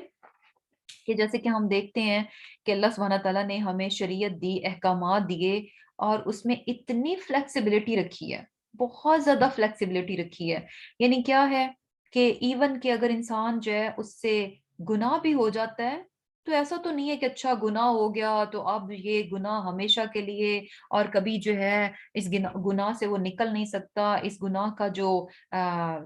کہ جیسے کہ ہم دیکھتے ہیں کہ اللہ سبحانہ تعالیٰ نے ہمیں شریعت دی، احکامات دیے، اور اس میں اتنی فلیکسیبلٹی رکھی ہے، بہت زیادہ فلیکسیبلٹی رکھی ہے. یعنی کیا ہے کہ ایون کہ اگر انسان جو ہے اس سے گناہ بھی ہو جاتا ہے تو ایسا تو نہیں ہے کہ اچھا گناہ ہو گیا تو اب یہ گناہ ہمیشہ کے لیے اور کبھی جو ہے اس گناہ سے وہ نکل نہیں سکتا، اس گناہ کا جو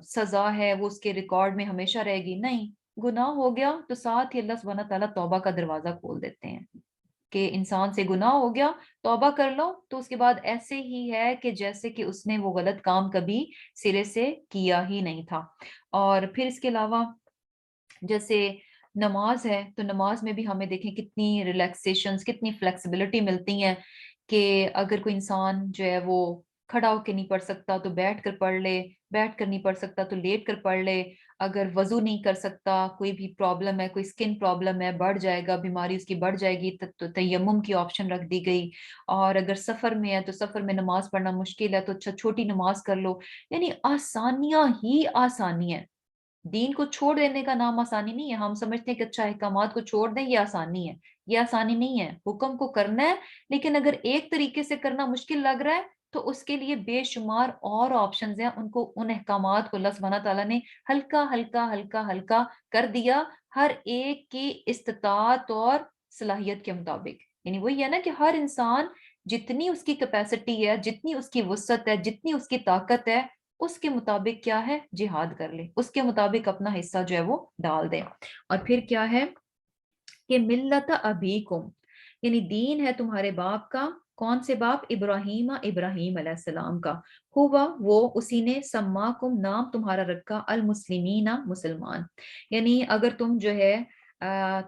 سزا ہے وہ اس کے ریکارڈ میں ہمیشہ رہے گی. نہیں، گناہ ہو گیا تو ساتھ ہی اللہ سبحانہ تعالیٰ توبہ کا دروازہ کھول دیتے ہیں کہ انسان سے گناہ ہو گیا، توبہ کر لو، تو اس کے بعد ایسے ہی ہے کہ جیسے کہ اس نے وہ غلط کام کبھی سرے سے کیا ہی نہیں تھا. اور پھر اس کے علاوہ جیسے نماز ہے تو نماز میں بھی ہمیں دیکھیں کتنی ریلیکسیشنز، کتنی فلیکسیبلٹی ملتی ہیں کہ اگر کوئی انسان جو ہے وہ کھڑا ہو کے نہیں پڑھ سکتا تو بیٹھ کر پڑھ لے، بیٹھ کر نہیں پڑھ سکتا تو لیٹ کر پڑھ لے. اگر وضو نہیں کر سکتا، کوئی بھی پرابلم ہے، کوئی سکن پرابلم ہے، بڑھ جائے گا، بیماری اس کی بڑھ جائے گی تو تیمم کی آپشن رکھ دی گئی. اور اگر سفر میں ہے تو سفر میں نماز پڑھنا مشکل ہے تو اچھا چھوٹی نماز کر لو. یعنی آسانیاں ہی آسانی ہے. دین کو چھوڑ دینے کا نام آسانی نہیں ہے. ہم سمجھتے ہیں کہ اچھا احکامات کو چھوڑ دیں یہ آسانی ہے، یہ آسانی نہیں ہے. حکم کو کرنا ہے، لیکن اگر ایک طریقے سے کرنا مشکل لگ رہا ہے تو اس کے لیے بے شمار اور آپشنز ہیں. ان احکامات کو اللہ سبحانہ تعالیٰ نے ہلکا ہلکا ہلکا ہلکا کر دیا، ہر ایک کی استطاعت اور صلاحیت کے مطابق. یعنی وہی ہے نا کہ ہر انسان جتنی اس کی کیپیسٹی ہے، جتنی اس کی وسعت ہے، جتنی اس کی طاقت ہے، اس کے مطابق کیا ہے جہاد کر لے، اس کے مطابق اپنا حصہ جو ہے وہ ڈال دے. اور پھر کیا ہے کہ ملت ابیکم، یعنی دین ہے تمہارے باپ کا. کون سے باپ؟ ابراہیم، ابراہیم علیہ السلام کا. ہوا وہ اسی نے سماکم، نام تمہارا رکھا، المسلمین، مسلمان. یعنی اگر تم جو ہے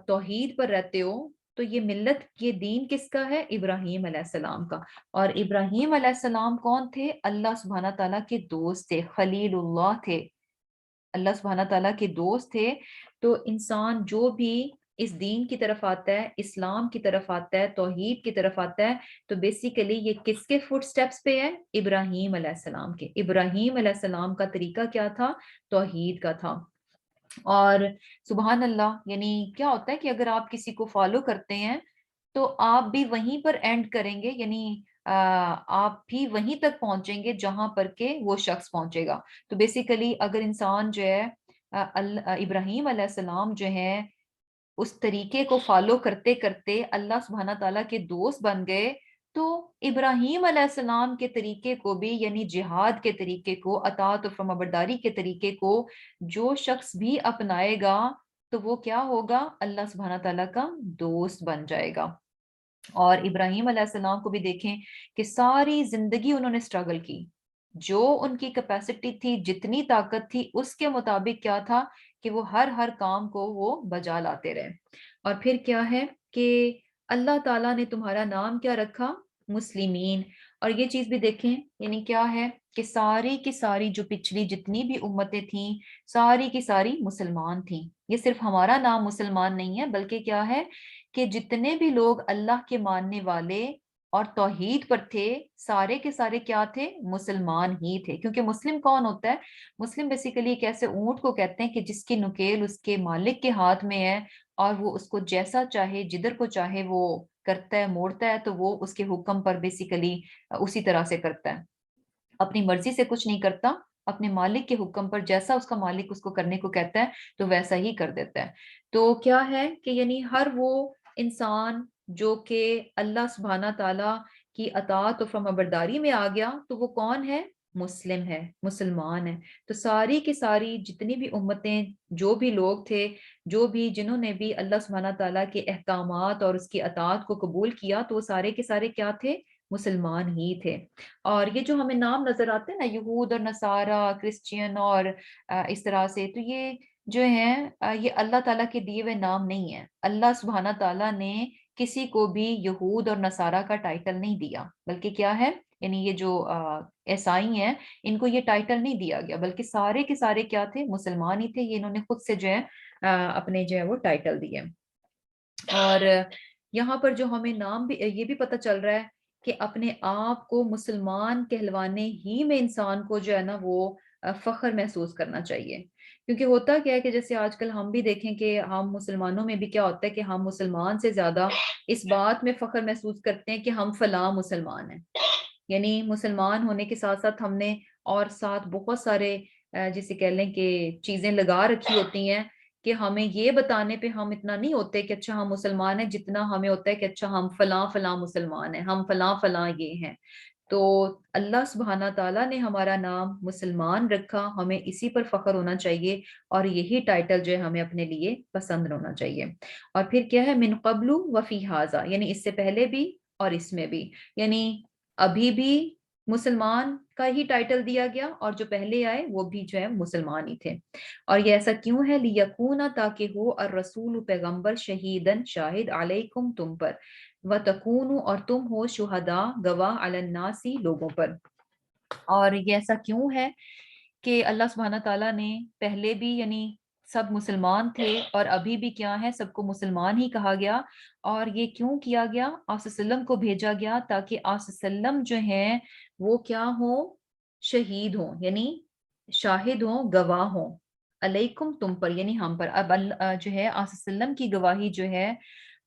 توحید پر رہتے ہو تو یہ ملت، یہ دین کس کا ہے؟ ابراہیم علیہ السلام کا. اور ابراہیم علیہ السلام کون تھے؟ اللہ سبحانہ تعالیٰ کے دوست تھے، خلیل اللہ تھے، اللہ سبحانہ تعالیٰ کے دوست تھے. تو انسان جو بھی اس دین کی طرف آتا ہے، اسلام کی طرف آتا ہے، توحید کی طرف آتا ہے، تو بیسیکلی یہ کس کے فٹ سٹیپس پہ ہے؟ ابراہیم علیہ السلام کے. ابراہیم علیہ السلام کا طریقہ کیا تھا؟ توحید کا تھا. اور سبحان اللہ، یعنی کیا ہوتا ہے کہ اگر آپ کسی کو فالو کرتے ہیں تو آپ بھی وہیں پر اینڈ کریں گے، یعنی آپ بھی وہیں تک پہنچیں گے جہاں پر کہ وہ شخص پہنچے گا. تو بیسیکلی اگر انسان جو ہے ابراہیم علیہ السلام جو ہیں اس طریقے کو فالو کرتے کرتے اللہ سبحانہ تعالیٰ کے دوست بن گئے، تو ابراہیم علیہ السلام کے طریقے کو بھی، یعنی جہاد کے طریقے کو، اطاعت و فرمانبرداری کے طریقے کو جو شخص بھی اپنائے گا تو وہ کیا ہوگا؟ اللہ سبحانہ تعالیٰ کا دوست بن جائے گا. اور ابراہیم علیہ السلام کو بھی دیکھیں کہ ساری زندگی انہوں نے اسٹرگل کی، جو ان کی کیپیسٹی تھی، جتنی طاقت تھی، اس کے مطابق کیا تھا کہ وہ ہر کام کو وہ بجا لاتے رہے. اور پھر کیا ہے کہ اللہ تعالیٰ نے تمہارا نام کیا رکھا؟ مسلمین. اور یہ چیز بھی دیکھیں، یعنی کیا ہے کہ ساری کی ساری جو پچھلی جتنی بھی امتیں تھیں ساری کی ساری مسلمان تھیں. یہ صرف ہمارا نام مسلمان نہیں ہے، بلکہ کیا ہے کہ جتنے بھی لوگ اللہ کے ماننے والے اور توحید پر تھے، سارے کے سارے کیا تھے؟ مسلمان ہی تھے. کیونکہ مسلم کون ہوتا ہے؟ مسلم بیسیکلی ایک ایسے اونٹ کو کہتے ہیں کہ جس کی نکیل اس کے مالک کے ہاتھ میں ہے، اور وہ اس کو جیسا چاہے جدھر کو چاہے وہ کرتا ہے، موڑتا ہے، تو وہ اس کے حکم پر بیسیکلی اسی طرح سے کرتا ہے، اپنی مرضی سے کچھ نہیں کرتا، اپنے مالک کے حکم پر جیسا اس کا مالک اس کو کرنے کو کہتا ہے تو ویسا ہی کر دیتا ہے. تو کیا ہے کہ یعنی ہر وہ انسان جو کہ اللہ سبحانہ تعالیٰ کی اطاعت و فرمانبرداری میں آ گیا تو وہ کون ہے؟ مسلم ہے، مسلمان ہے. تو ساری کی ساری جتنی بھی امتیں، جو بھی لوگ تھے، جو بھی جنہوں نے بھی اللہ سبحانہ تعالیٰ کے احکامات اور اس کی اطاعت کو قبول کیا، تو وہ سارے کے سارے کیا تھے؟ مسلمان ہی تھے. اور یہ جو ہمیں نام نظر آتے ہیں نا، یہود اور نصارہ، کرسچین اور اس طرح سے، تو یہ جو ہیں یہ اللہ تعالیٰ کے دیے ہوئے نام نہیں ہیں. اللہ سبحانہ تعالیٰ نے کسی کو بھی یہود اور نصارہ کا ٹائٹل نہیں دیا، بلکہ کیا ہے، یعنی یہ جو عیسائی ہیں ان کو یہ ٹائٹل نہیں دیا گیا، بلکہ سارے کے سارے کیا تھے؟ مسلمان ہی تھے. یہ انہوں نے خود سے جو ہے اپنے جو ہے وہ ٹائٹل دیے. اور یہاں پر جو ہمیں نام بھی یہ بھی پتہ چل رہا ہے کہ اپنے آپ کو مسلمان کہلوانے ہی میں انسان کو جو ہے نا وہ فخر محسوس کرنا چاہیے. کیونکہ ہوتا کیا ہے کہ جیسے آج کل ہم بھی دیکھیں کہ ہم مسلمانوں میں بھی کیا ہوتا ہے کہ ہم مسلمان سے زیادہ اس بات میں فخر محسوس کرتے ہیں کہ ہم فلاں مسلمان ہیں. یعنی مسلمان ہونے کے ساتھ ساتھ ہم نے اور ساتھ بہت سارے جسے کہہ لیں کہ چیزیں لگا رکھی ہوتی ہیں کہ ہمیں یہ بتانے پہ ہم اتنا نہیں ہوتے کہ اچھا ہم مسلمان ہیں، جتنا ہمیں ہوتا ہے کہ اچھا ہم فلاں فلاں مسلمان ہیں، ہم فلاں فلاں یہ ہیں. تو اللہ سبحانہ تعالیٰ نے ہمارا نام مسلمان رکھا، ہمیں اسی پر فخر ہونا چاہیے، اور یہی ٹائٹل جو ہے ہمیں اپنے لیے پسند ہونا چاہیے. اور پھر کیا ہے؟ من قبل وفی ھذا، یعنی اس سے پہلے بھی اور اس میں بھی، یعنی ابھی بھی مسلمان کا ہی ٹائٹل دیا گیا، اور جو پہلے آئے وہ بھی جو ہے مسلمان ہی تھے. اور یہ ایسا کیوں ہے؟ لیکونا، تاکہ ہو الرسول پیغمبر، شہیدن شاہد، علیکم تم پر، وتکونوا اور تم ہو شہداء گواہ، علی الناس لوگوں پر. اور یہ ایسا کیوں ہے کہ اللہ سبحانہ تعالیٰ نے پہلے بھی یعنی سب مسلمان تھے اور ابھی بھی کیا ہے؟ سب کو مسلمان ہی کہا گیا. اور یہ کیوں کیا گیا؟ آصلی وسلم کو بھیجا گیا تاکہ آصلی وسلم جو ہیں وہ کیا ہوں؟ شہید ہوں، یعنی شاہد ہوں، گواہ ہوں، علیکم تم پر، یعنی ہم پر. اب جو ہے آصلی وسلم کی گواہی جو ہے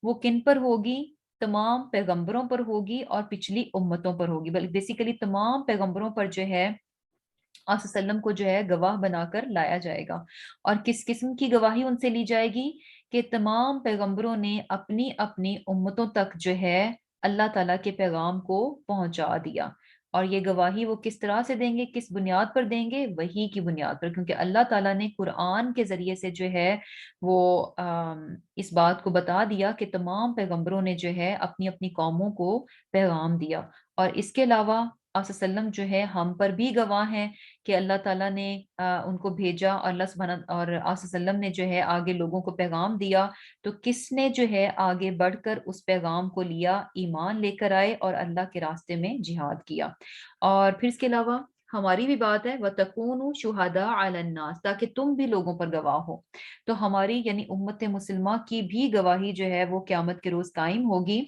وہ کن پر ہوگی؟ تمام پیغمبروں پر ہوگی اور پچھلی امتوں پر ہوگی. بلکہ بیسیکلی تمام پیغمبروں پر جو ہے آصلی وسلم کو جو ہے گواہ بنا کر لایا جائے گا. اور کس قسم کی گواہی ان سے لی جائے گی؟ کہ تمام پیغمبروں نے اپنی اپنی امتوں تک جو ہے اللہ تعالیٰ کے پیغام کو پہنچا دیا. اور یہ گواہی وہ کس طرح سے دیں گے؟ کس بنیاد پر دیں گے؟ وحی کی بنیاد پر. کیونکہ اللہ تعالیٰ نے قرآن کے ذریعے سے جو ہے وہ اس بات کو بتا دیا کہ تمام پیغمبروں نے جو ہے اپنی اپنی قوموں کو پیغام دیا. اور اس کے علاوہ آصلی وسلم جو ہے ہم پر بھی گواہ ہیں کہ اللہ تعالیٰ نے ان کو بھیجا، اور اللہ سبحانہ اور آصلی وسلم نے جو ہے آگے لوگوں کو پیغام دیا. تو کس نے جو ہے آگے بڑھ کر اس پیغام کو لیا، ایمان لے کر آئے اور اللہ کے راستے میں جہاد کیا. اور پھر اس کے علاوہ ہماری بھی بات ہے وَتَكُونُوا شُهَدَاءَ عَلَى النَّاسِ، تاکہ تم بھی لوگوں پر گواہ ہو. تو ہماری یعنی امت مسلمہ کی بھی گواہی جو ہے وہ قیامت کے روز قائم ہوگی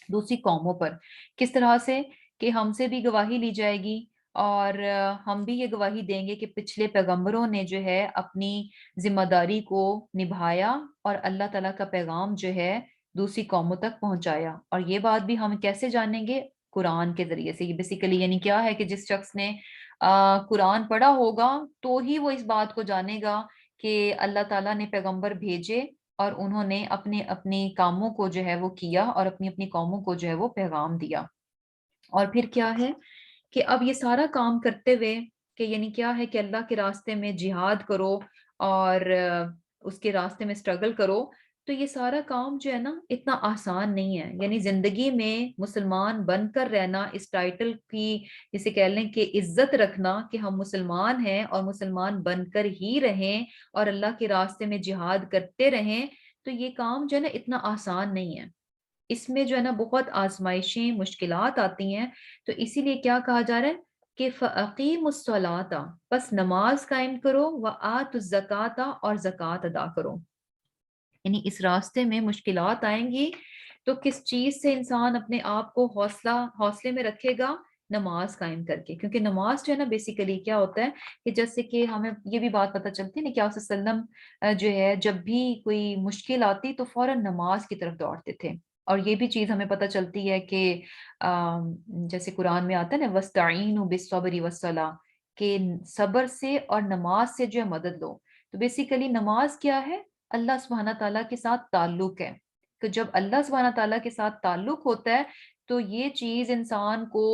دوسری قوموں پر. کس طرح سے؟ کہ ہم سے بھی گواہی لی جائے گی، اور ہم بھی یہ گواہی دیں گے کہ پچھلے پیغمبروں نے جو ہے اپنی ذمہ داری کو نبھایا اور اللہ تعالیٰ کا پیغام جو ہے دوسری قوموں تک پہنچایا. اور یہ بات بھی ہم کیسے جانیں گے؟ قرآن کے ذریعے سے. یہ بیسیکلی یعنی کیا ہے کہ جس شخص نے قرآن پڑھا ہوگا تو ہی وہ اس بات کو جانے گا کہ اللہ تعالیٰ نے پیغمبر بھیجے اور انہوں نے اپنے اپنے کاموں کو جو ہے وہ کیا اور اپنی اپنی قوموں کو جو ہے وہ پیغام دیا. اور پھر کیا ہے کہ اب یہ سارا کام کرتے ہوئے کہ یعنی کیا ہے کہ اللہ کے راستے میں جہاد کرو اور اس کے راستے میں سٹرگل کرو. تو یہ سارا کام جو ہے نا اتنا آسان نہیں ہے. یعنی زندگی میں مسلمان بن کر رہنا، اس ٹائٹل کی جسے کہہ لیں کہ عزت رکھنا کہ ہم مسلمان ہیں اور مسلمان بن کر ہی رہیں اور اللہ کے راستے میں جہاد کرتے رہیں، تو یہ کام جو ہے نا اتنا آسان نہیں ہے. اس میں جو ہے نا بہت آزمائشیں، مشکلات آتی ہیں. تو اسی لیے کیا کہا جا رہا ہے کہ فَأَقِیمُوا الصَّلَاةَ، بس نماز قائم کرو، وَآتُوا الزَّکَاةَ اور زکوٰۃ ادا کرو. یعنی اس راستے میں مشکلات آئیں گی تو کس چیز سے انسان اپنے آپ کو حوصلے میں رکھے گا؟ نماز قائم کر کے، کیونکہ نماز جو ہے نا بیسیکلی کیا ہوتا ہے کہ جیسے کہ ہمیں یہ بھی بات پتہ چلتی ہے نا کہ آپ صلی اللہ علیہ وسلم جو ہے جب بھی کوئی مشکل آتی تو فوراً نماز کی طرف دوڑتے تھے۔ اور یہ بھی چیز ہمیں پتہ چلتی ہے کہ جیسے قرآن میں آتا ہے نا وَاسْتَعِینُوا بِالصَّبْرِ وَالصَّلَاةِ، کہ صبر سے اور نماز سے جو ہے مدد لو۔ تو بیسیکلی نماز کیا ہے؟ اللہ سبحانہ تعالیٰ کے ساتھ تعلق ہے۔ تو جب اللہ سبحانہ تعالیٰ کے ساتھ تعلق ہوتا ہے تو یہ چیز انسان کو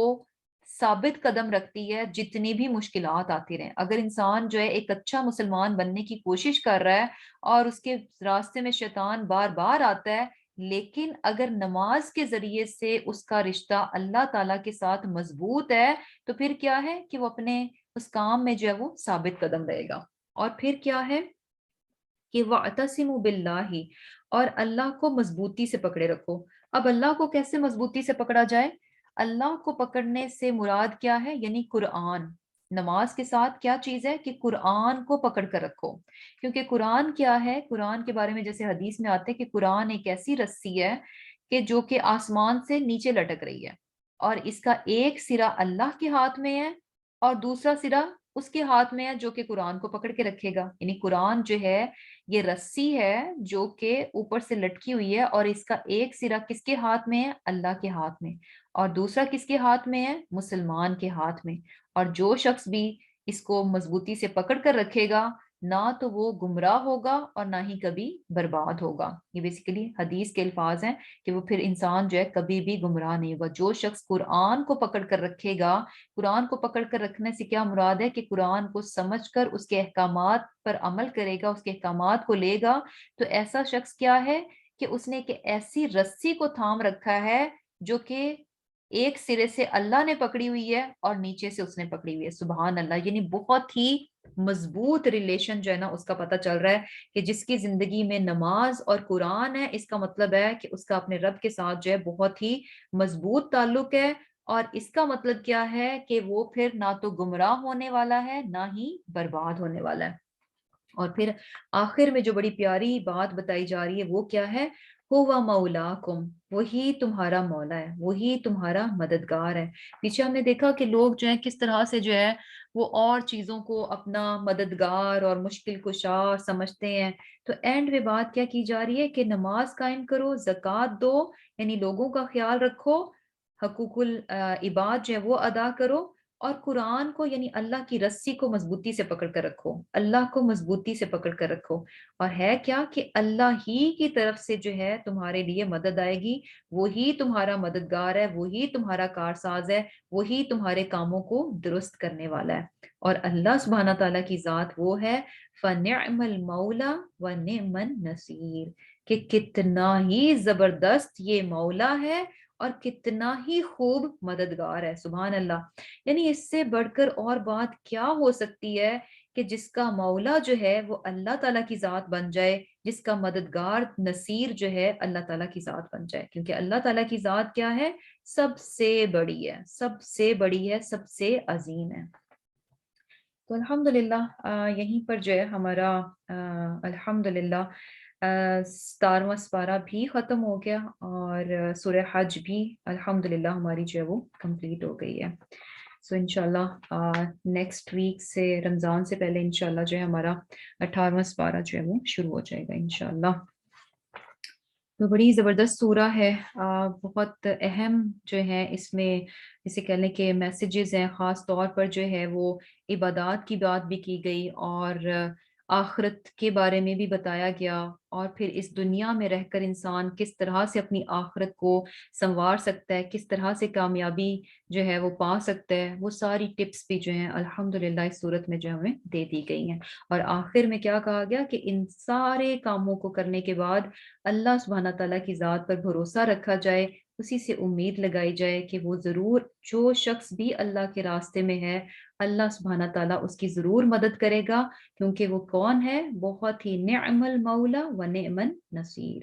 ثابت قدم رکھتی ہے جتنی بھی مشکلات آتی رہیں۔ اگر انسان جو ہے ایک اچھا مسلمان بننے کی کوشش کر رہا ہے اور اس کے راستے میں شیطان بار بار آتا ہے، لیکن اگر نماز کے ذریعے سے اس کا رشتہ اللہ تعالیٰ کے ساتھ مضبوط ہے تو پھر کیا ہے کہ وہ اپنے اس کام میں جو ہے وہ ثابت قدم رہے گا۔ اور پھر کیا ہے کہ وَاعْتَصِمُوا بِاللَّهِ، اور اللہ کو مضبوطی سے پکڑے رکھو۔ اب اللہ کو کیسے مضبوطی سے پکڑا جائے؟ اللہ کو پکڑنے سے مراد کیا ہے؟ یعنی قرآن۔ نماز کے ساتھ کیا چیز ہے کہ قرآن کو پکڑ کر رکھو، کیونکہ قرآن کیا ہے؟ قرآن کے بارے میں جیسے حدیث میں آتے کہ قرآن ایک ایسی رسی ہے کہ جو کہ آسمان سے نیچے لٹک رہی ہے، اور اس کا ایک سرا اللہ کے ہاتھ میں ہے اور دوسرا سرا اس کے ہاتھ میں ہے جو کہ قرآن کو پکڑ کے رکھے گا۔ یعنی قرآن جو ہے یہ رسی ہے جو کہ اوپر سے لٹکی ہوئی ہے، اور اس کا ایک سرا کس کے ہاتھ میں ہے؟ اللہ کے ہاتھ میں، اور دوسرا کس کے ہاتھ میں ہے؟ مسلمان کے ہاتھ میں۔ اور جو شخص بھی اس کو مضبوطی سے پکڑ کر رکھے گا، نہ تو وہ گمراہ ہوگا اور نہ ہی کبھی برباد ہوگا۔ یہ بیسیکلی حدیث کے الفاظ ہیں کہ وہ پھر انسان جو ہے کبھی بھی گمراہ نہیں ہوگا۔ جو شخص قرآن کو پکڑ کر رکھے گا، قرآن کو پکڑ کر رکھنے سے کیا مراد ہے کہ قرآن کو سمجھ کر اس کے احکامات پر عمل کرے گا، اس کے احکامات کو لے گا، تو ایسا شخص کیا ہے کہ اس نے ایک ایسی رسی کو تھام رکھا ہے جو کہ ایک سرے سے اللہ نے پکڑی ہوئی ہے اور نیچے سے اس نے پکڑی ہوئی ہے۔ سبحان اللہ! یعنی بہت ہی مضبوط ریلیشن جو ہے نا اس کا پتہ چل رہا ہے کہ جس کی زندگی میں نماز اور قرآن ہے، اس کا مطلب ہے کہ اس کا اپنے رب کے ساتھ جو ہے بہت ہی مضبوط تعلق ہے، اور اس کا مطلب کیا ہے کہ وہ پھر نہ تو گمراہ ہونے والا ہے نہ ہی برباد ہونے والا ہے۔ اور پھر آخر میں جو بڑی پیاری بات بتائی جا رہی ہے وہ کیا ہے؟ ہوا مولاکم، وہی تمہارا مولا ہے، وہی تمہارا مددگار ہے۔ پیچھے ہم نے دیکھا کہ لوگ جو ہیں کس طرح سے جو ہے وہ اور چیزوں کو اپنا مددگار اور مشکل کشا سمجھتے ہیں، تو اینڈ میں بات کیا کی جا رہی ہے کہ نماز قائم کرو، زکوٰۃ دو، یعنی لوگوں کا خیال رکھو، حقوق العباد جو ہے وہ ادا کرو، اور قرآن کو یعنی اللہ کی رسی کو مضبوطی سے پکڑ کر رکھو، اللہ کو مضبوطی سے پکڑ کر رکھو۔ اور ہے کیا کہ اللہ ہی کی طرف سے جو ہے تمہارے لیے مدد آئے گی، وہی تمہارا مددگار ہے، وہی تمہارا کارساز ہے، وہی تمہارے کاموں کو درست کرنے والا ہے۔ اور اللہ سبحانہ تعالیٰ کی ذات وہ ہے فَنِعْمَ الْمَوْلَى وَنِعْمَ النَّصِيرُ، کہ کتنا ہی زبردست یہ مولا ہے اور کتنا ہی خوب مددگار ہے۔ سبحان اللہ! یعنی اس سے بڑھ کر اور بات کیا ہو سکتی ہے کہ جس کا مولا جو ہے وہ اللہ تعالیٰ کی ذات بن جائے، جس کا مددگار نصیر جو ہے اللہ تعالیٰ کی ذات بن جائے، کیونکہ اللہ تعالیٰ کی ذات کیا ہے؟ سب سے بڑی ہے، سب سے بڑی ہے، سب سے عظیم ہے۔ تو الحمدللہ یہیں پر جو ہے ہمارا الحمدللہ 17واں سپارہ بھی ختم ہو گیا، اور سورہ حج بھی الحمدللہ ہماری جو ہے وہ کمپلیٹ ہو گئی ہے۔ سو انشاءاللہ نیکسٹ ویک سے، رمضان سے پہلے انشاءاللہ جو ہے ہمارا 18واں سپارہ جو ہے وہ شروع ہو جائے گا انشاءاللہ۔ تو بڑی زبردست سورہ ہے، بہت اہم جو ہے اس میں جسے کہہ لیں کہ میسیجز ہیں، خاص طور پر جو ہے وہ عبادات کی بات بھی کی گئی، اور آخرت کے بارے میں بھی بتایا گیا، اور پھر اس دنیا میں رہ کر انسان کس طرح سے اپنی آخرت کو سنوار سکتا ہے، کس طرح سے کامیابی جو ہے وہ پا سکتا ہے، وہ ساری ٹپس بھی جو ہیں الحمدللہ اس صورت میں جو ہمیں دے دی گئی ہیں۔ اور آخر میں کیا کہا گیا کہ ان سارے کاموں کو کرنے کے بعد اللہ سبحانہ تعالیٰ کی ذات پر بھروسہ رکھا جائے، اسی سے امید لگائی جائے کہ وہ ضرور، جو شخص بھی اللہ کے راستے میں ہے، اللہ سبحانہ تعالیٰ اس کی ضرور مدد کرے گا، کیونکہ وہ کون ہے؟ بہت ہی نعم المولا و نعم النصیر۔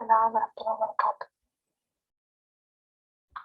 السلام ورحمۃ اللہ وبرکاتہ۔